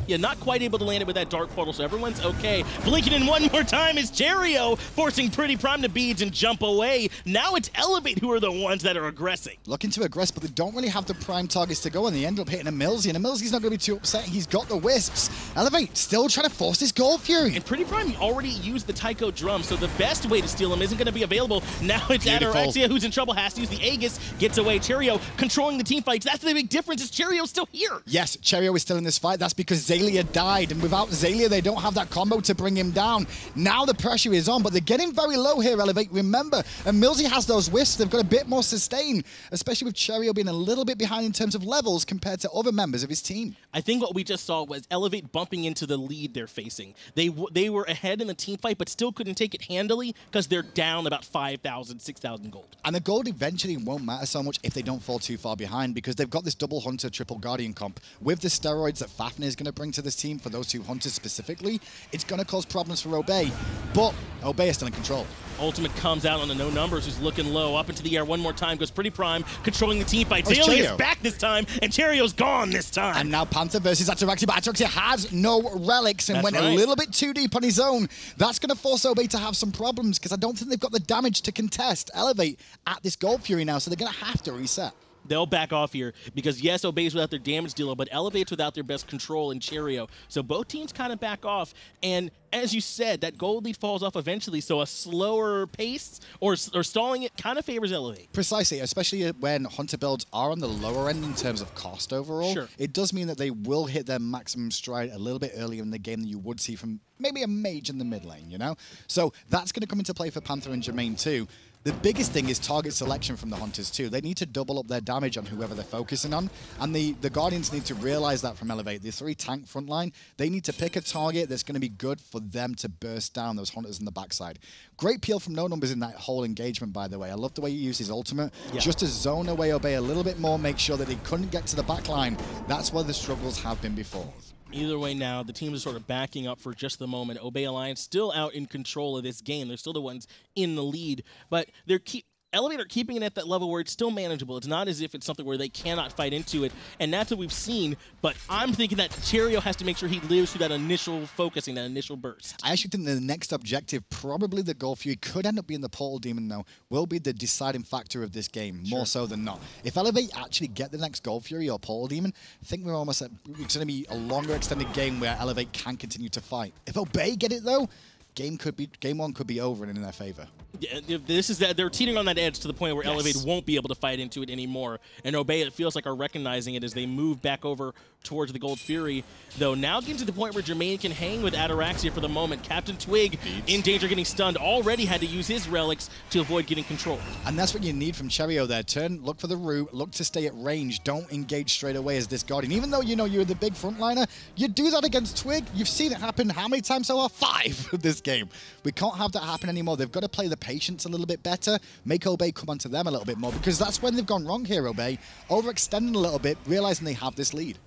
Yeah, not quite able to land it with that dark portal, so everyone's okay. Blinking in one more time is Cherio, forcing Pretty Prime to beads and jump away. Now it's Elevate who are the ones that are aggressing. Looking to aggress, but they don't really have the prime targets to go, and they end up hitting Emilzy, and Emilzy's not going to be too upset. He's got the wisps. Elevate still trying to force this Gold Fury. And Pretty Prime already used the taiko drum, so the best way to steal him isn't going to be available. Now it's Ataraxia who's in trouble, has to use the Aegis, gets away. Cherio controlling the team fights. That's the big difference, is Cherio's still here. Yes, Cherio is still in this fight. That's because Zalia died, and without Zalia, they don't have that combo to bring him down. Now the pressure is on, but they're getting very low here, Elevate. Remember, Emilzy has those wisps. They've got a bit more sustain, especially with Cherio being a little bit behind in terms of levels compared to other members of his team. I think what we just saw was Elevate bumping into the lead they're facing. They were ahead in the team fight, but still couldn't take it handily because they're down about 5,000, 6,000 gold. And the gold eventually won't matter so much if they don't fall too far behind, because they've got this double Hunter, triple Guardian comp. With the steroids that Fafnir is going to bring to this team for those two Hunters specifically, it's going to cause problems for Obey, but Obey is still in control. Ultimate comes out on the no numbers, who's looking low. Up into the air one more time, goes Pretty Prime, controlling the team fight. Zalia is back this time, and Cherio's gone this time. And now Panther versus Ataraxia, but Ataraxia has no relics and went a little bit too deep on his own. That's going to force Obey to have some problems, because I don't think they've got the damage to contest Elevate at this Gold Fury now, so they're going to have to reset. They'll back off here because, yes, Obey's without their damage dealer, but Elevate's without their best control in Cherio. So both teams kind of back off. And as you said, that gold lead falls off eventually. So a slower pace or stalling it kind of favors Elevate. Precisely, especially when Hunter builds are on the lower end in terms of cost overall. Sure. It does mean that they will hit their maximum stride a little bit earlier in the game than you would see from maybe a mage in the mid lane, you know? So that's going to come into play for Panther and Jermaine too. The biggest thing is target selection from the Hunters too. They need to double up their damage on whoever they're focusing on, and the Guardians need to realize that from Elevate. The 3 tank front line, they need to pick a target that's going to be good for them to burst down those Hunters in the backside. Great peel from No Numbers in that whole engagement, by the way. I love the way he used his ultimate, just to zone away Obey a little bit more, make sure that he couldn't get to the back line. That's where the struggles have been before. Either way now, the teams are sort of backing up for just the moment. Obey Alliance still out in control of this game. They're still the ones in the lead, but they're Elevate are keeping it at that level where it's still manageable. It's not as if it's something where they cannot fight into it, and that's what we've seen, but I'm thinking that Cheerio has to make sure he lives through that initial focusing, that initial burst. I actually think the next objective, probably the Gold Fury, could end up being the Portal Demon, though, will be the deciding factor of this game, more so than not. If Elevate actually get the next Gold Fury or Portal Demon, I think we're almost at, it's going to be a longer extended game where Elevate can continue to fight. If Obey get it, though, game 1 could be over and in their favor. Yeah, this is that they're teetering on that edge to the point where Elevate won't be able to fight into it anymore. And Obey, it feels like, are recognizing it as they move back over towards the Gold Fury. Though now getting to the point where Jermaine can hang with Ataraxia for the moment. Captain Twig in danger, getting stunned. Already had to use his relics to avoid getting control. And that's what you need from Cheerio there. Turn, look for the root, look to stay at range. Don't engage straight away as this Guardian. Even though you know you're the big frontliner, you do that against Twig. You've seen it happen how many times so far? 5 of this game. We can't have that happen anymore. They've got to play the patience a little bit better, make Obey come onto them a little bit more, because that's when they've gone wrong here, Obey. Overextending a little bit, realizing they have this lead.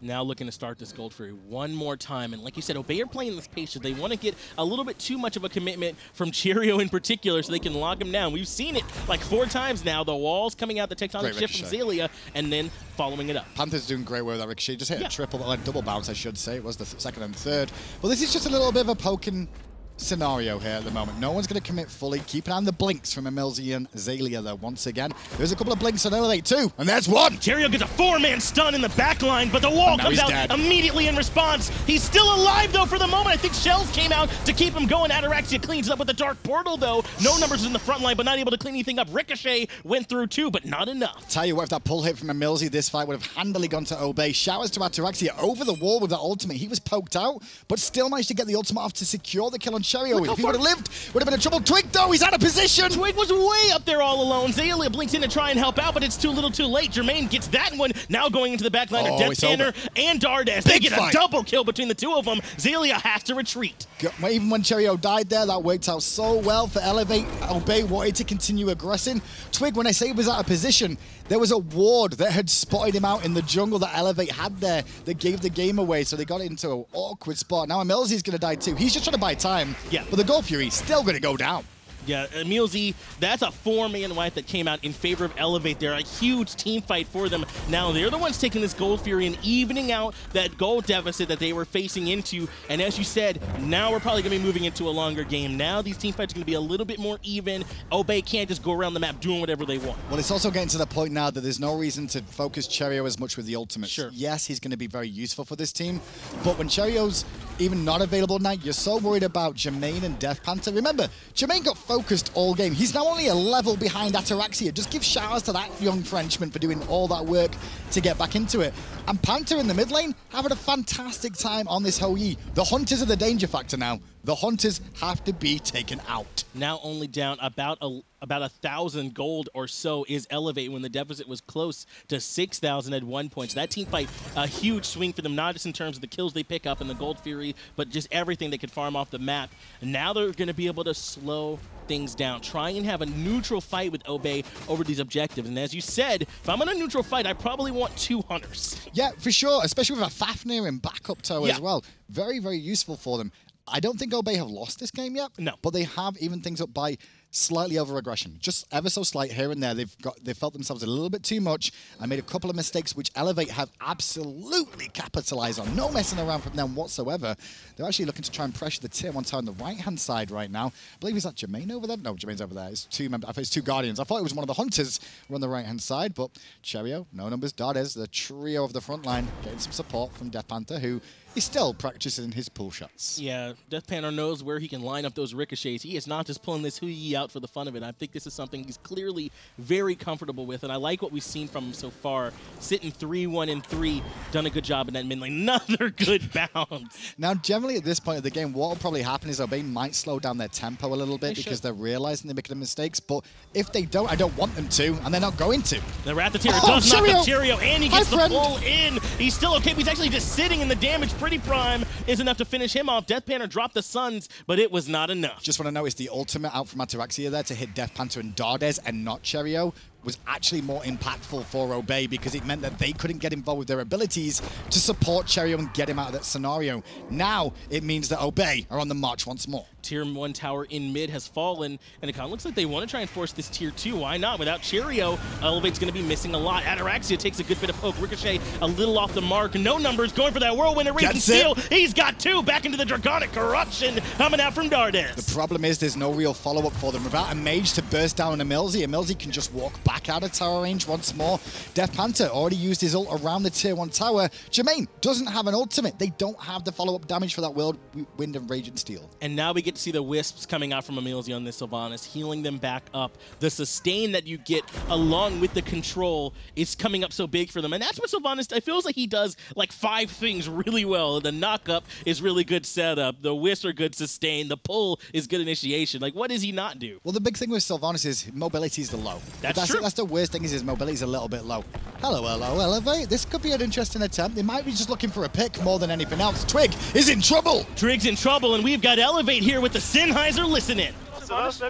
Now looking to start this Gold Fury one more time. And like you said, Obey are playing this patience. They want to get a little bit too much of a commitment from Cheerio in particular so they can lock him down. We've seen it like 4 times now. The walls coming out, the tectonic shift from Zelia, and then following it up. Panther's doing great work with that ricochet. Just hit a triple, double bounce, I should say. It was the second and third. Well, this is just a little bit of a poking scenario here at the moment. No one's going to commit fully. Keep an eye on the blinks from Emilzy and Zelia, though, once again. There's a couple of blinks on Elevate, too, and there's one! Cheerio gets a 4-man stun in the back line, but the wall comes out immediately in response. He's still alive, though, for the moment. I think Shells came out to keep him going. Ataraxia cleans up with the Dark Portal, though. No Numbers in the front line, but not able to clean anything up. Ricochet went through, too, but not enough. Tell you what, if that pull hit from Emilzy, this fight would have handily gone to Obey. Showers to Ataraxia over the wall with that ultimate. He was poked out, but still managed to get the ultimate off to secure the kill on Cheerio. If he would have lived, would have been in trouble. Twig, though, he's out of position. Twig was way up there all alone. Zelia blinks in to try and help out, but it's too little too late. Jermaine gets that one. Now going into the back line of Death Tanner and Dardes. They get a double kill between the two of them. Zelia has to retreat. Even when Cheerio died there, that worked out so well for Elevate. Obey wanted to continue aggressing. Twig, when I say he was out of position, there was a ward that had spotted him out in the jungle that Elevate had there that gave the game away, so they got into an awkward spot. Now Emilzy's going to die too. He's just trying to buy time, but the Gold Fury's still going to go down. Yeah, Emilzy, that's a 4-man wipe that came out in favor of Elevate there. A huge team fight for them. Now they're the ones taking this Gold Fury and evening out that gold deficit that they were facing into. And as you said, now we're probably going to be moving into a longer game. Now these team fights are going to be a little bit more even. Obey can't just go around the map doing whatever they want. Well, it's also getting to the point now that there's no reason to focus Cheerio as much with the ultimates. Sure. Yes, he's going to be very useful for this team, but when Cherio's even not available now, you're so worried about Jermaine and Death Panther. Remember, Jermaine got focused all game. He's now only a level behind Ataraxia. Just give showers to that young Frenchman for doing all that work to get back into it. And Panther in the mid lane having a fantastic time on this Hou Yi. The Hunters are the danger factor now. The Hunters have to be taken out. Now only down about 1,000 gold or so is Elevate when the deficit was close to 6,000 at one point. So that team fight, a huge swing for them, not just in terms of the kills they pick up in the Gold Fury, but just everything they could farm off the map. And now they're going to be able to slow things down, try and have a neutral fight with Obey over these objectives. And as you said, if I'm in a neutral fight, I probably want 2 Hunters. Yeah, for sure, especially with a Fafnir in backup tower as well. Very, very useful for them. I don't think Obey have lost this game yet. No. But they have evened things up by slightly over aggression. Just ever so slight here and there. They've felt themselves a little bit too much and made a couple of mistakes which Elevate have absolutely capitalized on. No messing around from them whatsoever. They're actually looking to try and pressure the tier 1 tower on the right-hand side right now. I believe, is that Jermaine over there? No, Jermaine's over there. It's 2 members. I thought it's 2 Guardians. I thought it was one of the Hunters were on the right-hand side, but Cheerio, No Numbers, Dardes, the trio of the front line, getting some support from Death Panther, who He's still practicing his pull shots. Yeah, Death Panther knows where he can line up those ricochets. He is not just pulling this Hui out for the fun of it. I think this is something he's clearly very comfortable with, and I like what we've seen from him so far. Sitting 3-1 and 3, done a good job in that mid lane. Another good bounce. Now, generally at this point of the game, what will probably happen is Obey might slow down their tempo a little bit because they're realizing they're making mistakes. But if they don't, I don't want them to, and they're not going to. The Rathateer does knock up Cheerio, and he gets the friend. pull in. He's still okay, but he's actually just sitting in the damage. Pretty Prime is enough to finish him off. Death Panther dropped the Suns, but it was not enough. Just want to notice the ultimate out from Ataraxia there to hit Death Panther and Dardes and not Cheerio was actually more impactful for Obey because it meant that they couldn't get involved with their abilities to support Cheerio and get him out of that scenario. Now it means that Obey are on the march once more. Tier 1 tower in mid has fallen, and it kind of looks like they want to try and force this Tier 2. Why not? Without Cheerio, Elevate's going to be missing a lot. Ataraxia takes a good bit of poke. Ricochet a little off the mark. No numbers, going for that whirlwind and Raven Steel. He's got 2 back into the Draconic Corruption coming out from Dardes. The problem is there's no real follow-up for them. Without a mage to burst down Emilzy can just walk back out of tower range once more. Death Panther already used his ult around the Tier 1 tower. Jermaine doesn't have an ultimate. They don't have the follow-up damage for that whirlwind and Raging Steel. And now we get to see the wisps coming out from Emilzy on this Sylvanas, healing them back up. The sustain that you get along with the control is coming up so big for them. And that's what Sylvanas, it feels like he does like 5 things really well. The knock-up is really good setup. The wisps are good sustain. The pull is good initiation. Like, what does he not do? Well, the big thing with Sylvanas is mobility is the low. That's true. That's the worst thing is his mobility is a little bit low. Hello, Elevate. This could be an interesting attempt. They might be just looking for a pick more than anything else. Twig is in trouble. Twig's in trouble, and we've got Elevate here with the Sennheiser listening. He's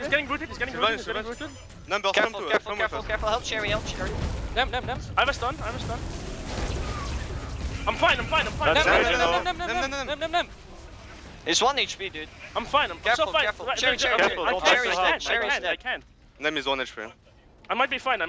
getting rooted. He's getting rooted. Number careful, careful. Help Cherry, help Cherry. Nem. I have a stun. I'm fine. Nem. He's 1 HP, dude. I'm fine. I'm so fine. Cherry. I can. Nem is 1 HP. I might be fine.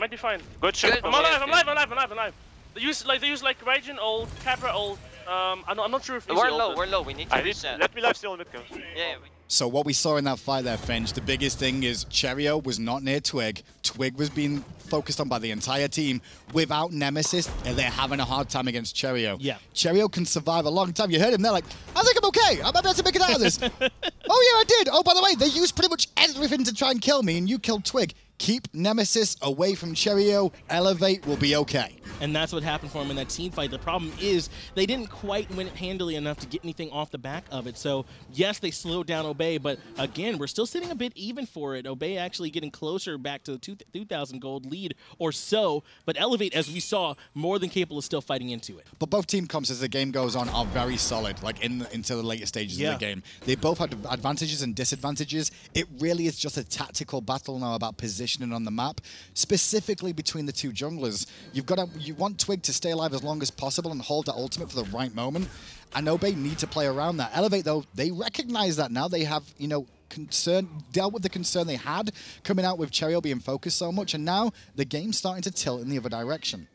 Good shot. I'm alive. They use like Raging ult, Capra ult. I'm not sure if we're low. We need to reset. Let me live steal a bit, go. Yeah. So what we saw in that fight there, Finch, the biggest thing is Cheerio was not near Twig. Twig was being focused on by the entire team. Without Nemesis, and they're having a hard time against Cheerio. Yeah. Cheerio can survive a long time. You heard him. They're like, I think I'm okay. I'm about to make it out of this. Oh, yeah, I did. Oh, by the way, they used pretty much everything to try and kill me, and you killed Twig. Keep Nemesis away from Cheerio. Elevate will be okay. And that's what happened for him in that team fight. The problem is they didn't quite win it handily enough to get anything off the back of it. So, yes, they slowed down Obey, but again, we're still sitting a bit even for it. Obey actually getting closer back to the 2,000 gold lead or so. But Elevate, as we saw, more than capable of still fighting into it. But both team comps, as the game goes on, are very solid, like into the later stages of the game. They both have advantages and disadvantages. It really is just a tactical battle now about positioning on the map, specifically between the two junglers. You want Twig to stay alive as long as possible and hold that ultimate for the right moment. And Obey need to play around that. Elevate, though, they recognize that now. They have, dealt with the concern they had coming out with Cheerio being focused so much, and now the game's starting to tilt in the other direction.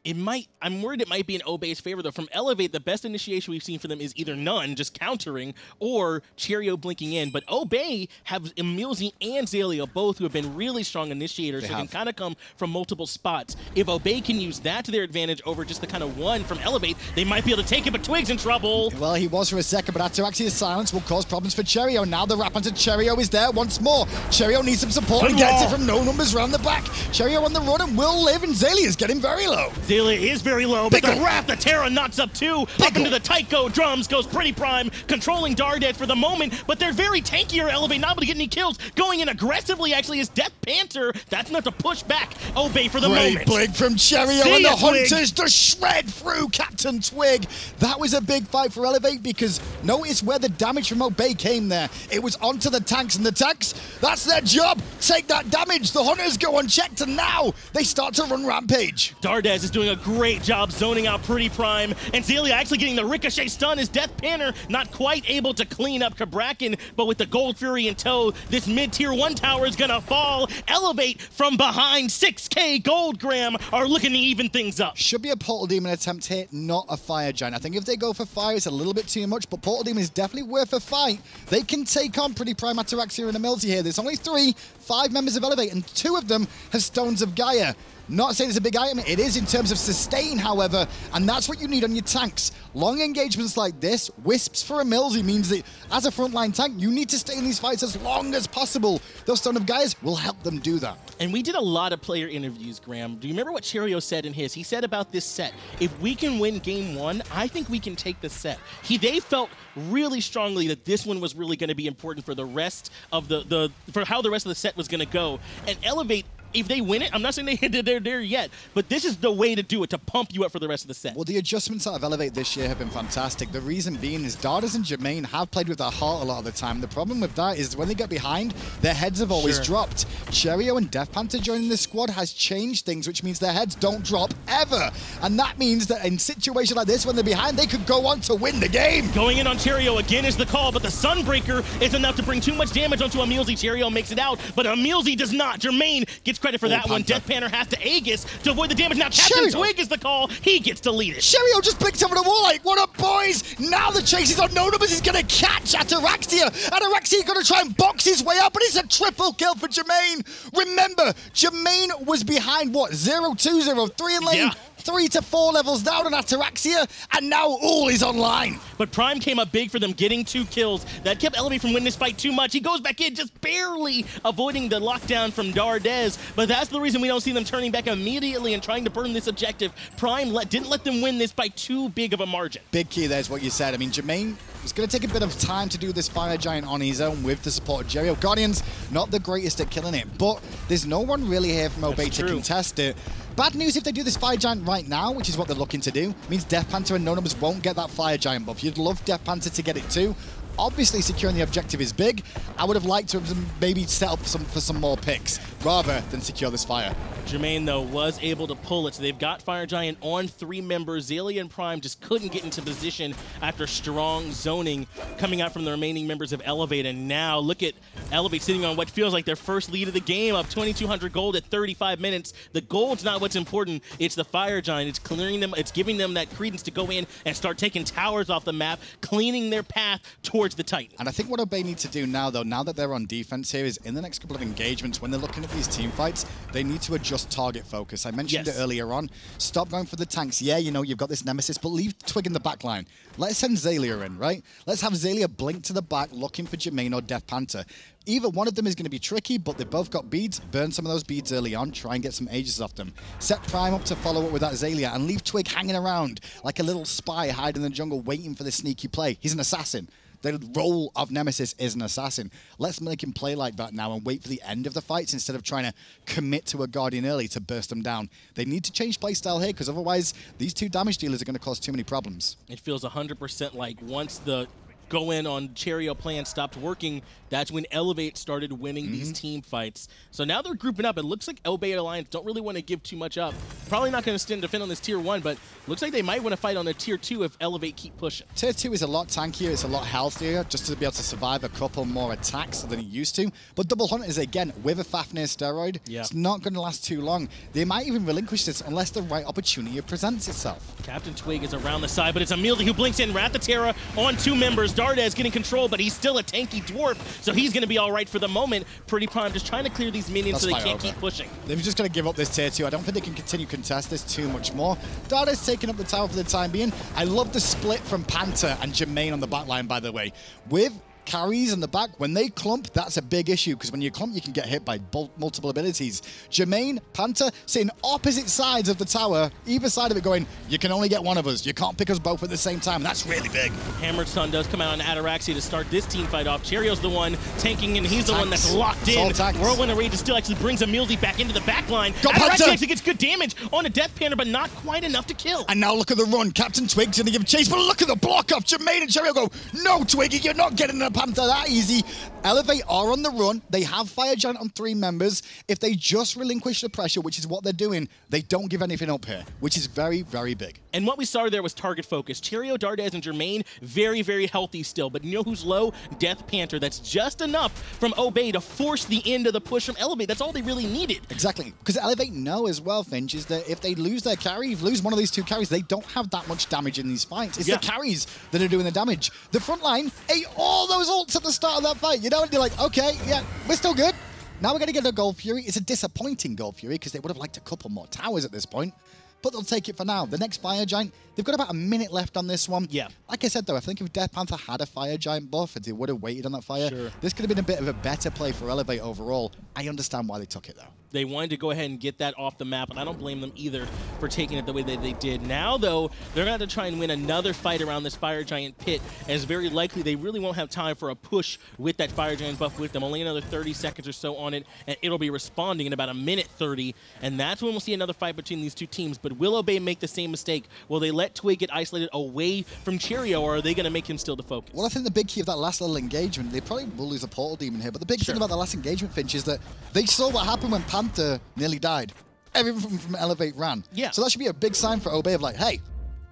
I'm worried it might be in Obey's favor, though. From Elevate, the best initiation we've seen for them is either none, just countering, or Cheerio blinking in. But Obey have Emilzy and Zalea, both who have been really strong initiators, so can kind of come from multiple spots. If Obey can use that to their advantage over just the kind of one from Elevate, they might be able to take it, but Twig's in trouble. Well, he was for a second, but Ataraxia's silence will cause problems for Cheerio. Now the wrap onto Cheerio is there once more. Cheerio needs some support and gets it from no numbers around the back. Cheerio on the run and will live, and Zalea's getting very low. Zalea is very low, but the Wrath of Terra knocks up 2. Up into the Tycho drums goes Pretty Prime, controlling Dardet for the moment, but they're very tankier. Elevate not able to get any kills. Going in aggressively, actually, is Death Panther. That's enough to push back Obey for the moment. Great blink from Cheerio, and the Hunters to shred through Captain Twig. That was a big fight for Elevate because notice where the damage from Obey came there. It was onto the tanks, and the tanks, that's their job. Take that damage. The Hunters go unchecked, and now they start to run rampage. Dardes is doing a great job zoning out Pretty Prime, and Zalea actually getting the ricochet stun as Death Panther not quite able to clean up Kabrakan, but with the Gold Fury in tow, this mid-tier 1 tower is gonna fall. Elevate from behind, 6K Gold Gram are looking to even things up. Should be a Portal Demon attempt here, not a Fire Giant. I think if they go for Fire, it's a little bit too much, but Portal Demon is definitely worth a fight. They can take on Pretty Prime, Ataraxia, and Emilzy here. There's only 5 members of Elevate, and 2 of them have Stones of Gaia. Not saying it's a big item, it is in terms of sustain, however, and that's what you need on your tanks. Long engagements like this, wisps for a Millsy means that as a frontline tank, you need to stay in these fights as long as possible. Those Stone of Guys will help them do that. And we did a lot of player interviews, Graham. Do you remember what Cheerio said in his? He said about this set, if we can win game 1, I think we can take the set. They felt really strongly that this one was really going to be important for the rest of for how the rest of the set was going to go. And Elevate, if they win it, I'm not saying they're there yet, but this is the way to do it, to pump you up for the rest of the set. Well, the adjustments out of Elevate this year have been fantastic. The reason being is Dardas and Jermaine have played with their heart a lot of the time. The problem with that is when they get behind, their heads have always dropped. Cheerio and Death Panther joining this squad has changed things, which means their heads don't drop ever. And that means that in situations like this, when they're behind, they could go on to win the game. Going in on Cheerio again is the call, but the Sunbreaker is enough to bring too much damage onto Emilzy. Cheerio makes it out, but Emilzy does not. Jermaine gets credit for that one. Death Panther has to Aegis to avoid the damage. Now Captain Twig is the call. He gets to lead it. Cheerio just blinked over the wall like, what up, boys? Now the chase is on No Numbers. He's going to catch Ataraxia. Ataraxia going to try and box his way up, but it's a triple kill for Jermaine. Remember, Jermaine was behind, what, 0-2, 0-3 in lane? Yeah. 3 to 4 levels down on Ataraxia, and now all is online. But Prime came up big for them, getting 2 kills. That kept Elevate from winning this fight too much. He goes back in, just barely avoiding the lockdown from Dardes. But that's the reason we don't see them turning back immediately and trying to burn this objective. Prime didn't let them win this by too big of a margin. Big key there is what you said. I mean, Jermaine is going to take a bit of time to do this Fire Giant on his own with the support of Cheerio. Guardians, not the greatest at killing it, but there's no one really here from Obey to contest it. Bad news if they do this Fire Giant right now, which is what they're looking to do, means Death Panther and No Numbers won't get that Fire Giant buff. You'd love Death Panther to get it too. Obviously, securing the objective is big. I would have liked to have maybe set up for some more picks rather than secure this fire. Jermaine, though, was able to pull it. So they've got Fire Giant on 3 members. Xaylia and Prime just couldn't get into position after strong zoning coming out from the remaining members of Elevate. And now look at Elevate sitting on what feels like their first lead of the game, up 2,200 gold at 35 minutes. The gold's not what's important. It's the Fire Giant. It's clearing them. It's giving them that credence to go in and start taking towers off the map, cleaning their path towards the Titan. And I think what Obey need to do now, though, now that they're on defense here, is in the next couple of engagements, when they're looking at these team fights, they need to adjust target focus. I mentioned it earlier on. Stop going for the tanks. Yeah, you know, you've got this Nemesis, but leave Twig in the back line. Let's send Xaylia in, right? Let's have Xaylia blink to the back, looking for Jermaine or Death Panther. Either one of them is going to be tricky, but they've both got beads. Burn some of those beads early on. Try and get some Aegis off them. Set Prime up to follow up with that Xaylia and leave Twig hanging around like a little spy hiding in the jungle waiting for the sneaky play. He's an assassin. The role of Nemesis is an assassin. Let's make him play like that now and wait for the end of the fights instead of trying to commit to a Guardian early to burst them down. They need to change playstyle here because otherwise these 2 damage dealers are going to cause too many problems. It feels 100% like once the go in on Cheerio plan stopped working, that's when Elevate started winning these team fights. So now they're grouping up. It looks like Obey Alliance don't really want to give too much up. Probably not going to stand defend on this tier 1, but looks like they might want to fight on a tier 2 if Elevate keep pushing. Tier 2 is a lot tankier, it's a lot healthier, just to be able to survive a couple more attacks than it used to. But Double Hunt is, again, with a Fafnir steroid, it's not going to last too long. They might even relinquish this unless the right opportunity presents itself. Captain Twig is around the side, but it's Emilzy who blinks in. Wrath of Terra on 2 members. Dardes getting control, but he's still a tanky dwarf, so he's going to be all right for the moment. Pretty Prime just trying to clear these minions so they can't keep pushing. They've just got to give up this tier 2. I don't think they can continue contest this too much more. Dardes taking up the tower for the time being. I love the split from Panther and Jermaine on the back line, by the way. With carries in the back, when they clump, that's a big issue, because when you clump, you can get hit by multiple abilities. Jermaine, Panther, sitting opposite sides of the tower, either side of it going, you can only get one of us. You can't pick us both at the same time. That's really big. Hammered Sun does come out on Ataraxia to start this team fight off. Cheerio's the one tanking, and he's the one that's locked in. Whirlwind of Rage still actually brings Emilzy back into the back line. Ataraxia actually gets good damage on a Death Panther, but not quite enough to kill. And now look at the run. Captain Twig's going to give chase, but look at the block off. Jermaine and Cheerio go, no, Twiggy, you're not getting the Panther that easy. Elevate are on the run. They have Fire Giant on 3 members. If they just relinquish the pressure, which is what they're doing, they don't give anything up here, which is very, very big. And what we saw there was target focus. Cheerio, Dardes, and Jermaine, very, very healthy still. But you know who's low? Death Panther. That's just enough from Obey to force the end of the push from Elevate. That's all they really needed. Exactly. Because Elevate know as well, Finch, is that if they lose their carry, if lose one of these 2 carries, they don't have that much damage in these fights. It's the carries that are doing the damage. The front line ate all those ults at the start of that fight. You know, and you're like, okay, yeah, we're still good. Now we're going to get a Gold Fury. It's a disappointing Gold Fury because they would have liked a couple more towers at this point. But they'll take it for now. The next Fire Giant, they've got about a minute left on this one. Yeah. Like I said, though, I think if Death Panther had a Fire Giant buff and they would have waited on that fire, this could have been a bit of a better play for Elevate overall. I understand why they took it, though. They wanted to go ahead and get that off the map, and I don't blame them either for taking it the way that they did. Now, though, they're going to have to try and win another fight around this Fire Giant pit, as very likely they really won't have time for a push with that Fire Giant buff with them. Only another 30 seconds or so on it, and it'll be responding in about a minute 30, and that's when we'll see another fight between these two teams. But will Obey make the same mistake? Will they let Twig get isolated away from Cheerio, or are they going to make him still the focus? Well, I think the big key of that last little engagement, they probably will lose a Portal Demon here, but the big thing about the last engagement, Finch, is that they saw what happened when Panther nearly died. Everyone from Elevate ran. Yeah. So that should be a big sign for Obey of like, hey,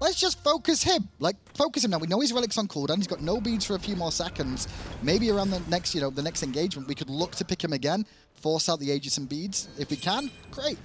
let's just focus him. Like, focus him now. We know his Relic's on cooldown. He's got no beads for a few more seconds. Maybe around the next, the next engagement, we could look to pick him again, force out the Aegis and beads. If we can, great.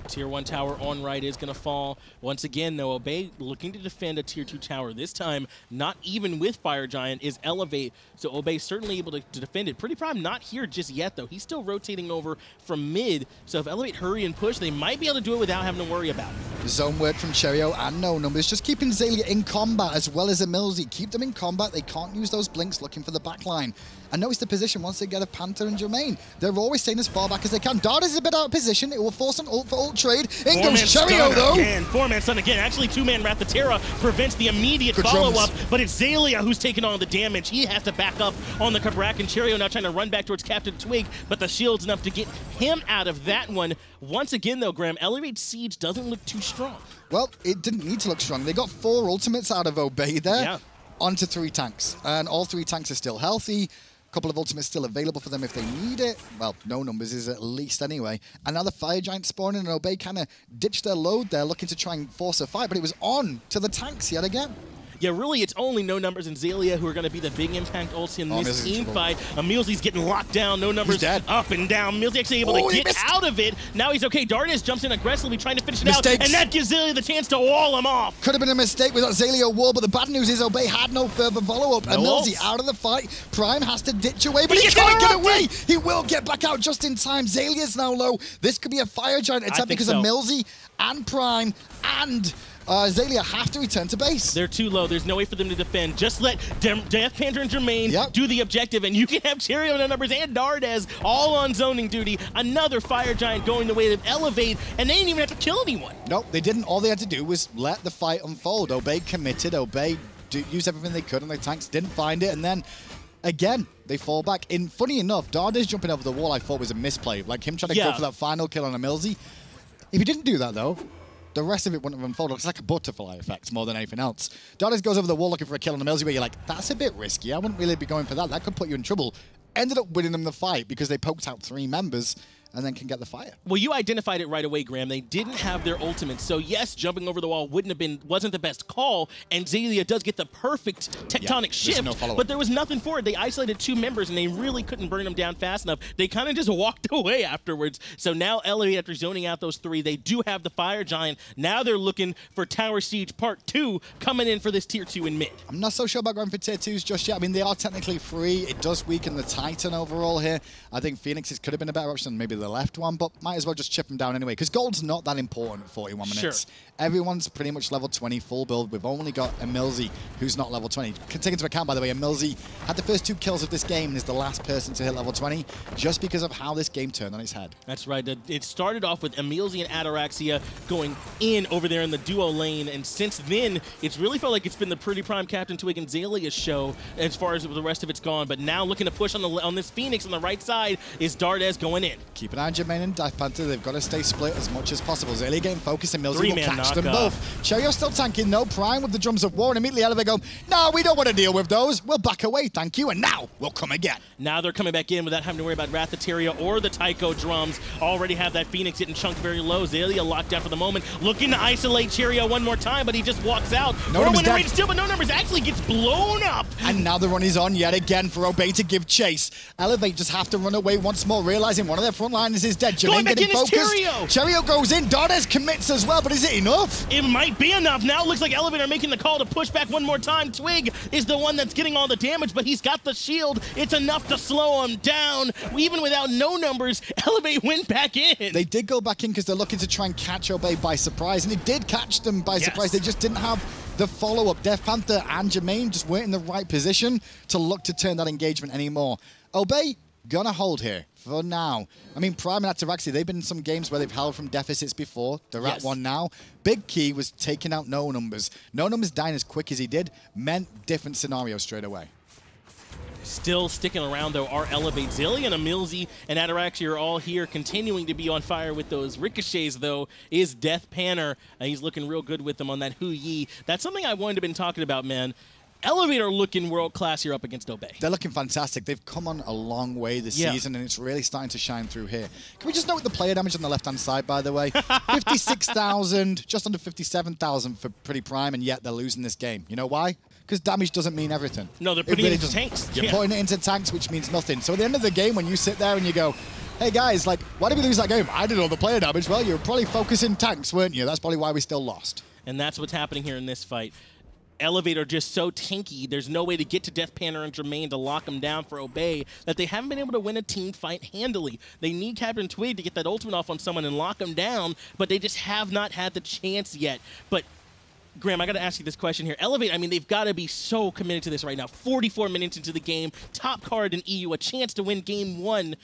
Tier 1 tower on right is going to fall. Once again, though, Obey looking to defend a Tier 2 tower. This time, not even with Fire Giant, is Elevate. So Obey certainly able to defend it. Pretty Prime not here just yet, though. He's still rotating over from mid. So if Elevate hurry and push, they might be able to do it without having to worry about it. Zone work from Cheerio and No Numbers. Just keeping Xaylia in combat as well as Emilzy. Keep them in combat. They can't use those blinks looking for the backline. And notice the position once they get a Panther and Jermaine. They're always staying as far back as they can. Dart is a bit out of position. It will force an ult for ult trade. In goes Cheerio, though. Again. 4-man stun again. Actually, 2-man Wrath of Terra prevents the immediate follow-up, but it's Xaylia who's taking all the damage. He has to back up on the Kabrak, and Cheerio now trying to run back towards Captain Twig, but the shield's enough to get him out of that one. Once again, though, Graham, Elevate Siege doesn't look too strong. Well, it didn't need to look strong. They got 4 ultimates out of Obey there. Yeah. Onto 3 tanks. And all 3 tanks are still healthy. Couple of ultimates still available for them if they need it. Well, No Numbers is at least anyway. And now the Fire Giant spawning, and Obey kind of ditched their load there, looking to try and force a fight, but it was on to the tanks yet again. Yeah, really, it's only No Numbers and Xaylia who are going to be the big impact ults in this team fight. Emilzy's getting locked down. No Numbers up and down. Emilzy actually able to get out of it. Now he's okay. Darkness jumps in aggressively trying to finish it out, and that gives Xaylia the chance to wall him off. Could have been a mistake with that Xaylia wall, but the bad news is Obey had no further follow-up. Emilzy out of the fight. Prime has to ditch away, but he can't get away. He will get back out just in time. Xaylia's now low. This could be a Fire Giant attack because Emilzy and Prime and Xaylia have to return to base. They're too low. There's no way for them to defend. Just let Death Panther and Jermaine do the objective, and you can have Cheerio, No Numbers, and Dardez all on zoning duty. Another Fire Giant going the way of Elevate, and they didn't even have to kill anyone. Nope, they didn't. All they had to do was let the fight unfold. Obey committed. Obey used everything they could, and the tanks didn't find it, and then again, they fall back. Funny enough, Dardez jumping over the wall I thought was a misplay. Like him trying to go for that final kill on Emilzy. If he didn't do that, though, the rest of it wouldn't have unfolded. It's like a butterfly effect more than anything else. Dardez goes over the wall looking for a kill on Emilzy where you're like, that's a bit risky. I wouldn't really be going for that. That could put you in trouble. Ended up winning them the fight because they poked out 3 members and then can get the fire. Well, you identified it right away, Graham. They didn't have their ultimates. So yes, jumping over the wall wasn't the best call, and Xaylia does get the perfect tectonic shift, but there was nothing for it. They isolated 2 members, and they really couldn't burn them down fast enough. They kind of just walked away afterwards. So now Elevate, after zoning out those 3, they do have the Fire Giant. Now they're looking for Tower Siege Part 2 coming in for this Tier 2 in mid. I'm not so sure about going for Tier 2s just yet. I mean, they are technically free. It does weaken the Titan overall here. I think Phoenix's could have been a better option than maybe the left one, but might as well just chip them down anyway, because gold's not that important at 41 minutes. Sure. Everyone's pretty much level 20 full build. We've only got Emilzy, who's not level 20. Take into account, by the way, Emilzy had the first 2 kills of this game and is the last person to hit level 20 just because of how this game turned on its head. That's right. It started off with Emilzy and Ataraxia going in over there in the duo lane, and since then, it's really felt like it's been the Pretty Prime Captain Twig and Xaylia show as far as the rest of it's gone. But now looking to push on this Phoenix on the right side is Dardez going in. Keep an eye on Jermaine and Death Panther. They've got to stay split as much as possible. Xaylia getting focused, and Emilzy will catch them both. Cheerio still tanking, no Prime with the drums of war, and immediately Elevate go, no, we don't want to deal with those. We'll back away, thank you, and now we'll come again. Now they're coming back in without having to worry about Wrath of Terra or the Tycho drums. Already have that Phoenix getting chunked very low. Xaylia locked down for the moment, looking to isolate Cheerio one more time, but he just walks out. No Numbers dead. Still, but No Numbers actually gets blown up. And now the run is on yet again for Obey to give chase. Elevate just have to run away once more, realizing one of their front Minus is dead. Going Jermaine back getting in is focused. Cherio. Cherio goes in. Dardes commits as well, but is it enough? It might be enough. Now it looks like Elevator making the call to push back one more time. Twig is the one that's getting all the damage, but he's got the shield. It's enough to slow him down. Even without no numbers, Elevate went back in. They did go back in because they're looking to try and catch Obey by surprise, and it did catch them by surprise. They just didn't have the follow-up. Death Panther and Jermaine just weren't in the right position to look to turn that engagement anymore. Obey gonna hold here for now. I mean, Prime and Ataraxia, they've been in some games where they've held from deficits before. They're at one now. Big key was taking out No Numbers. No Numbers dying as quick as he did meant different scenario straight away. Still sticking around, though, are Elevate. Zillion, Amilzy, and Ataraxia are all here, continuing to be on fire with those ricochets, though, is Death Panner. He's looking real good with them on that Hu Yi. That's something I wanted to been talking about, man. Elevator looking world-class here up against Obey. They're looking fantastic. They've come on a long way this season, and it's really starting to shine through here. Can we just note the player damage on the left-hand side, by the way? 56,000, just under 57,000 for Pretty Prime, and yet they're losing this game. You know why? Because damage doesn't mean everything. No, they're putting it into tanks. You're putting it into tanks, which means nothing. So at the end of the game, when you sit there and you go, hey guys, like, why did we lose that game? I did all the player damage. Well, you were probably focusing tanks, weren't you? That's probably why we still lost. And that's what's happening here in this fight. Elevator just so tanky. There's no way to get to Death Panner and Jermaine to lock them down for Obey that they haven't been able to win a team fight handily. They need Captain Twig to get that ultimate off on someone and lock them down, but they just have not had the chance yet. But Graham, I got to ask you this question here. Elevate, I mean, they've got to be so committed to this right now. 44 minutes into the game, top card in EU, a chance to win game one.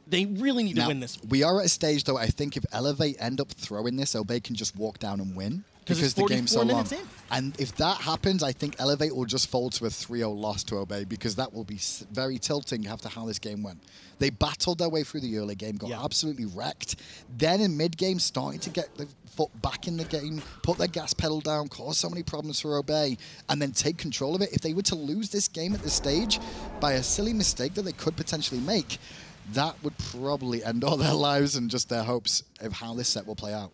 They really need to win this. We are at a stage, though, I think if Elevate end up throwing this, Obey can just walk down and win. Because the game's so long. And if that happens, I think Elevate will just fall to a 3-0 loss to Obey, because that will be very tilting after how this game went. They battled their way through the early game, got absolutely wrecked. Then in mid-game, starting to get the foot back in the game, put their gas pedal down, cause so many problems for Obey, and then take control of it. If they were to lose this game at this stage by a silly mistake that they could potentially make, that would probably end all their lives and just their hopes of how this set will play out.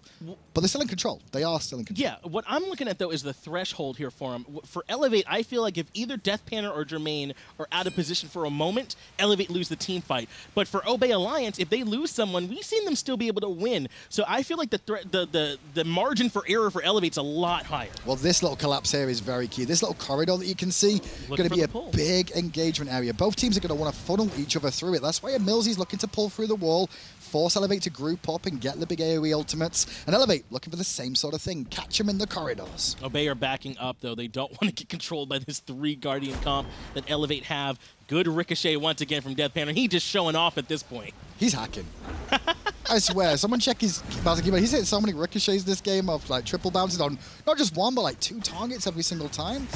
But they're still in control. They are still in control. Yeah, what I'm looking at, though, is the threshold here for them. For Elevate, I feel like if either Death Panner or Jermaine are out of position for a moment, Elevate lose the team fight. But for Obey Alliance, if they lose someone, we've seen them still be able to win. So I feel like the margin for error for Elevate's a lot higher. Well, this little collapse here is very key. This little corridor that you can see is going to be a big engagement area. Both teams are going to want to funnel each other through it. That's why Millsy's looking to pull through the wall, force Elevate to group up and get the big AoE ultimates, and Elevate looking for the same sort of thing, catch them in the corridors. Obey are backing up, though. They don't want to get controlled by this 3 Guardian comp that Elevate have. Good ricochet once again from Death Panner. He's just showing off at this point. He's hacking. I swear, someone check his mouse keyboard. He's hit so many ricochets this game of like triple bounces on not just one, but like 2 targets every single time.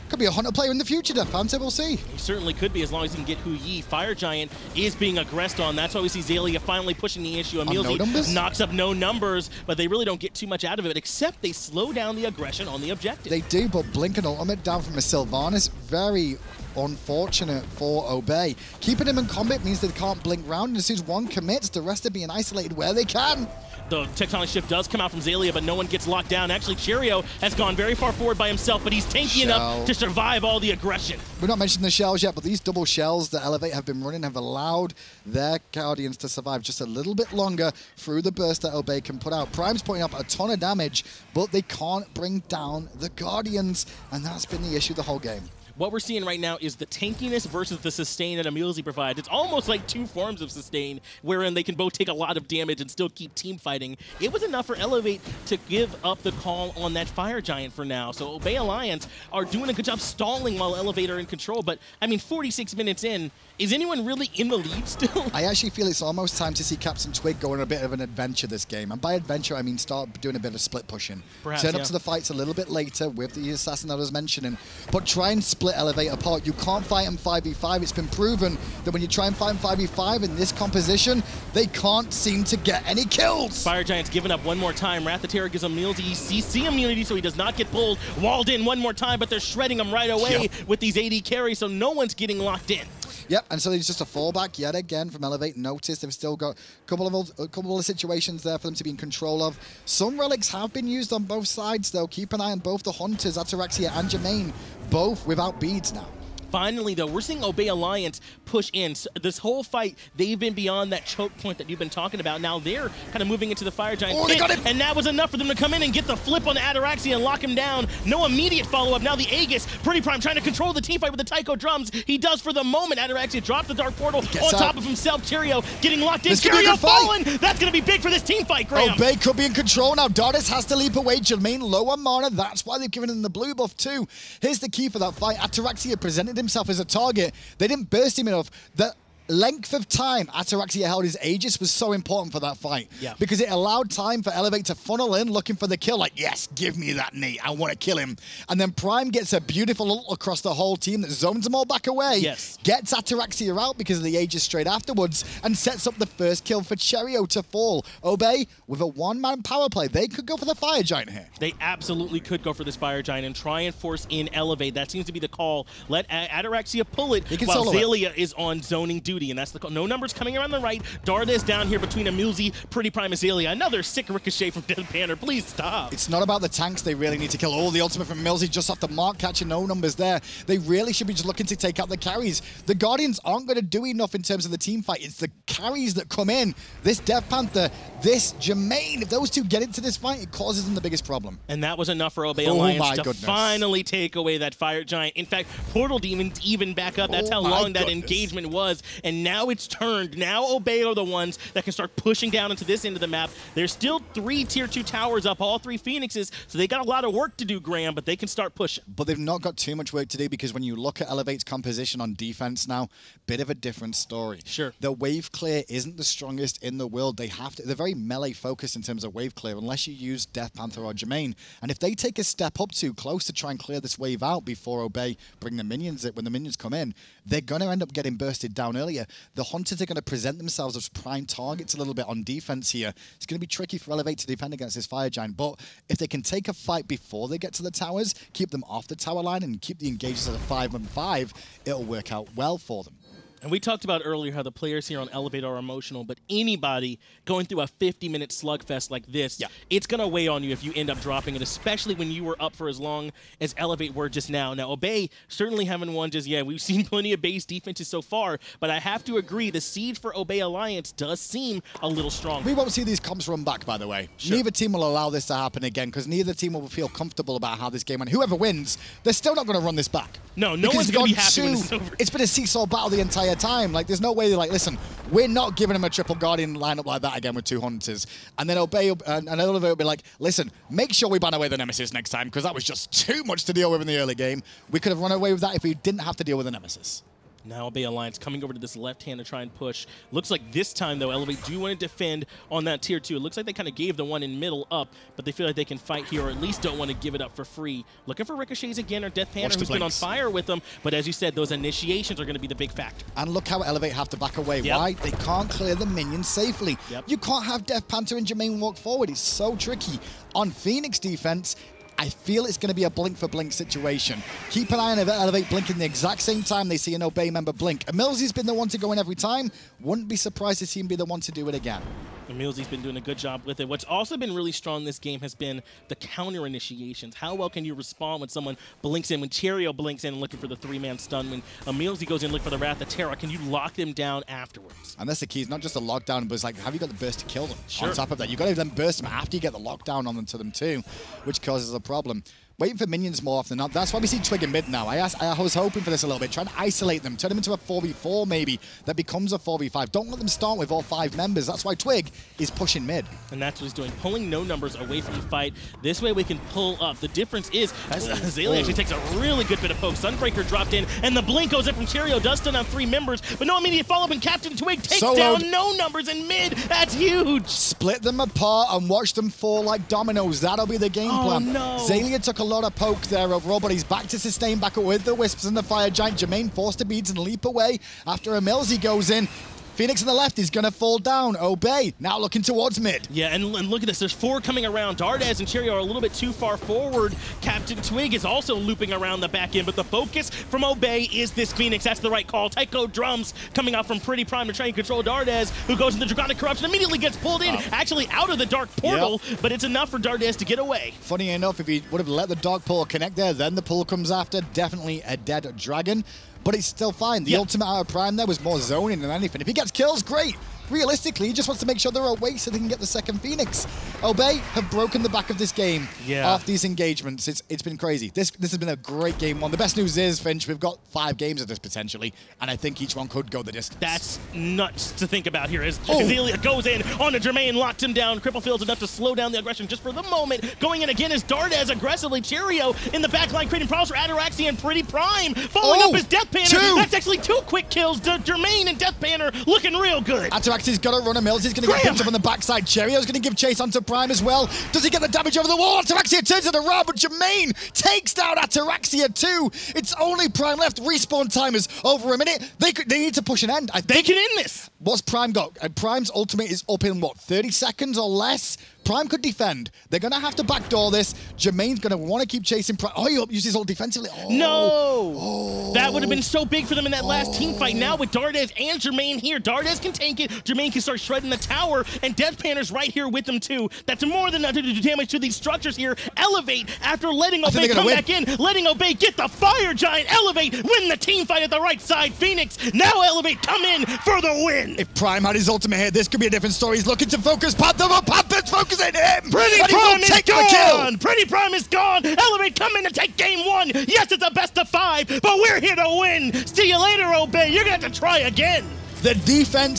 Could be a Hunter player in the future, Death Panther, we'll see. He certainly could be, as long as he can get Hu Yi. Fire Giant is being aggressed on. That's why we see Zalia finally pushing the issue. Amilzy knocks up No Numbers, but they really don't get too much out of it, except they slow down the aggression on the objective. They do, but blink an ultimate down from a Sylvanas. Very unfortunate for Obey. Keeping him in combat means they can't blink round, and as soon as one commits, the rest are being isolated where they can. The tectonic shift does come out from Zalia, but no one gets locked down. Actually, Cherio has gone very far forward by himself, but he's tanky enough to survive all the aggression. We're not mentioning the shells yet, but these double shells that Elevate have been running have allowed their Guardians to survive just a little bit longer through the burst that Obey can put out. Prime's putting up a ton of damage, but they can't bring down the Guardians, and that's been the issue the whole game. What we're seeing right now is the tankiness versus the sustain that Amilzy provides. It's almost like 2 forms of sustain, wherein they can both take a lot of damage and still keep team fighting. It was enough for Elevate to give up the call on that Fire Giant for now. So Obey Alliance are doing a good job stalling while Elevate are in control. But, I mean, 46 minutes in, is anyone really in the lead still? I actually feel it's almost time to see Captain Twig go on a bit of an adventure this game. And by adventure, I mean start doing a bit of split pushing. Perhaps, turn up to the fights a little bit later with the assassin that I was mentioning, but try and split Elevate apart. You can't fight them 5v5. It's been proven that when you try and fight them 5v5 in this composition, they can't seem to get any kills. Fire Giant's given up one more time. Wrath of Terror gives him CC immunity, so he does not get pulled. Walled in one more time, but they're shredding him right away with these AD carries, so no one's getting locked in. Yep, and so it's just a fallback yet again from Elevate. Notice they've still got a couple of situations there for them to be in control of. Some relics have been used on both sides, though. Keep an eye on both the Hunters, Ataraxia and Jermaine, both without beads now. Finally, though, we're seeing Obey Alliance push in. So this whole fight, they've been beyond that choke point that you've been talking about. Now they're kind of moving into the Fire Giant pit, and that was enough for them to come in and get the flip on Ataraxia and lock him down. No immediate follow-up. Now the Aegis, Pretty Prime trying to control the team fight with the Taiko drums. He does for the moment. Ataraxia drops the Dark Portal on top of himself. Cheerio getting locked in. Cheerio falling! That's going to be big for this team fight, Graham. Obey could be in control now. Dardis has to leap away. Jermaine low on mana. That's why they've given him the blue buff too. Here's the key for that fight. Ataraxia presented himself as a target. They didn't burst him enough. The length of time Ataraxia held his Aegis was so important for that fight. Yeah. Because it allowed time for Elevate to funnel in looking for the kill. Like, yes, give me that knee. I want to kill him. And then Prime gets a beautiful look across the whole team that zones them all back away. Yes. Gets Ataraxia out because of the Aegis straight afterwards and sets up the first kill for Cheerio to fall. Obey, with a one-man power play, they could go for the Fire Giant here. They absolutely could go for this Fire Giant and try and force in Elevate. That seems to be the call. Let Ataraxia pull it while Xaylia is on zoning duty. And that's the call. No numbers coming around the right. Dardes down here between Emilzy, Pretty Prime, and Xaylia. Another sick ricochet from Dead Banner. Please stop. It's not about the tanks they really need to kill. Oh, the ultimate from Emilzy just off the mark, catching no numbers there. They really should be just looking to take out the carries. The Guardians aren't going to do enough in terms of the team fight. It's the carries that come in. This Death Panther, this Jermaine, if those two get into this fight, it causes them the biggest problem. And that was enough for Obey Alliance to finally take away that Fire Giant. In fact, Portal Demons even back up. That's how long that engagement was. And now it's turned. Now Obey are the ones that can start pushing down into this end of the map. There's still 3 tier 2 towers up, all 3 Phoenixes, so they got a lot of work to do, Graham, but they can start pushing. But they've not got too much work to do because when you look at Elevate's composition on defense now, bit of a different story. Sure. The wave clear isn't the strongest in the world. They're very melee focused in terms of wave clear unless you use Death Panther or Jermaine. And if they take a step up too close to try and clear this wave out before Obey bring the minions in, when the minions come in, they're going to end up getting bursted down earlier. The Hunters are going to present themselves as prime targets a little bit on defense here. It's going to be tricky for Elevate to defend against this Fire Giant, but if they can take a fight before they get to the towers, keep them off the tower line and keep the engages at a 5-on-5, it'll work out well for them. And we talked about earlier how the players here on Elevate are emotional, but anybody going through a 50-minute slugfest like this, it's going to weigh on you if you end up dropping it, especially when you were up for as long as Elevate were just now. Now, Obey certainly haven't won just yet. We've seen plenty of base defenses so far, but I have to agree, the siege for Obey Alliance does seem a little strong. We won't see these comps run back, by the way. Sure. Neither team will allow this to happen again because neither team will feel comfortable about how this game went. Whoever wins, they're still not going to run this back. No one's going to be happy when it's over. It's been a seesaw battle the entire time. Like, there's no way they're like, listen, we're not giving them a triple Guardian lineup like that again with 2 Hunters. And then Obey and Elevate will be like, listen, make sure we ban away the Nemesis next time because that was just too much to deal with in the early game. We could have run away with that if we didn't have to deal with the Nemesis. Now Obey Alliance coming over to this left hand to try and push. Looks like this time, though, Elevate do want to defend on that tier 2. It looks like they kind of gave the one in middle up, but they feel like they can fight here, or at least don't want to give it up for free. Looking for ricochets again, or Death Panther, who's been on fire with them. But as you said, those initiations are going to be the big factor. And look how Elevate have to back away. Why? They can't clear the minions safely. You can't have Death Panther and Jermaine walk forward. It's so tricky. On Phoenix defense, I feel it's going to be a blink for blink situation. Keep an eye on Elevate blinking the exact same time they see an Obey member blink. Emilzy's been the one to go in every time. Wouldn't be surprised to see him be the one to do it again. Emilzy's been doing a good job with it. What's also been really strong this game has been the counter initiations. How well can you respond when someone blinks in, when Cheerio blinks in looking for the 3-man stun, when Emilzy goes in looking for the Wrath of Terra? Can you lock them down afterwards? And that's the key. It's not just a lockdown, but it's like, have you got the burst to kill them? Sure. On top of that, you've got to then burst them after you get the lockdown on them to them too, which causes a problem. Waiting for minions more often than not. That's why we see Twig in mid now. I was hoping for this a little bit. Trying to isolate them. Turn them into a 4v4 maybe. That becomes a 4v5. Don't let them start with all 5 members. That's why Twig is pushing mid. And that's what he's doing. Pulling no numbers away from the fight. This way we can pull up. The difference is, as Xaylia actually takes a really good bit of poke. Sunbreaker dropped in, and the blink goes in from Cheerio. Does stun on 3 members, but no immediate follow-up, and Captain Twig takes down no numbers in mid. That's huge. Split them apart and watch them fall like dominoes. That'll be the game plan. No. Xaylia took a lot of poke there overall, but he's back to sustain back with the Wisps and the Fire Giant. Jermaine forced to beads and leap away after Emilzy goes in. Phoenix on the left is going to fall down. Obey now looking towards mid. Yeah, and look at this. There's 4 coming around. Dardes and Cheerio are a little bit too far forward. Captain Twig is also looping around the back end, but the focus from Obey is this Phoenix. That's the right call. Taiko drums coming out from Pretty Prime to try and control Dardes, who goes into Draconic Corruption, immediately gets pulled in, actually out of the Dark Portal, but it's enough for Dardes to get away. Funny enough, if he would have let the Dark Portal connect there, then the pull comes after. Definitely a dead dragon. but it's still fine. The ultimate out of Prime there was more zoning than anything. If he gets kills, great. Realistically, he just wants to make sure they're away so they can get the second Phoenix. Obey have broken the back of this game off these engagements. It's been crazy. This has been a great game one. The best news is, Finch, we've got 5 games of this potentially, and I think each one could go the distance. That's nuts to think about here as Zelia goes in on a Jermaine, locks him down. Cripple Field's enough to slow down the aggression just for the moment. Going in again is Dardes aggressively. Cheerio in the back line, creating problems for Ataraxia and Pretty Prime. Following up his Death Banner. That's actually 2 quick kills. Jermaine and Death Banner looking real good. Ataraxia's got to run a Mills. He's going to get picked up on the backside. Cheerio's going to give chase onto Prime as well. Does he get the damage over the wall? Ataraxia turns it around, but Jermaine takes down Ataraxia too. It's only Prime left. Respawn time is over a minute. They need to push an end. They can end this. What's Prime got? Prime's ultimate is up in, what, 30 seconds or less? Prime could defend. They're going to have to backdoor this. Jermaine's going to want to keep chasing Prime. Oh, he uses ult defensively. Oh. No! That would have been so big for them in that last team fight. Now with Dardes and Jermaine here, Dardes can tank it. Jermaine can start shredding the tower, and Death Banner's right here with them too. That's more than enough to do damage to these structures here. Elevate after letting Obey come back in, letting Obey get the Fire Giant. Elevate, win the team fight at the right side. Phoenix, now Elevate, come in for the win. If Prime had his ultimate here, this could be a different story. He's looking to focus Panther, but Panther's focusing him. Pretty Prime is gone. Pretty Prime is gone. Elevate, come in to take game 1. Yes, it's a best of 5, but we're here to win. See you later, Obey. You're going to have to try again. The defense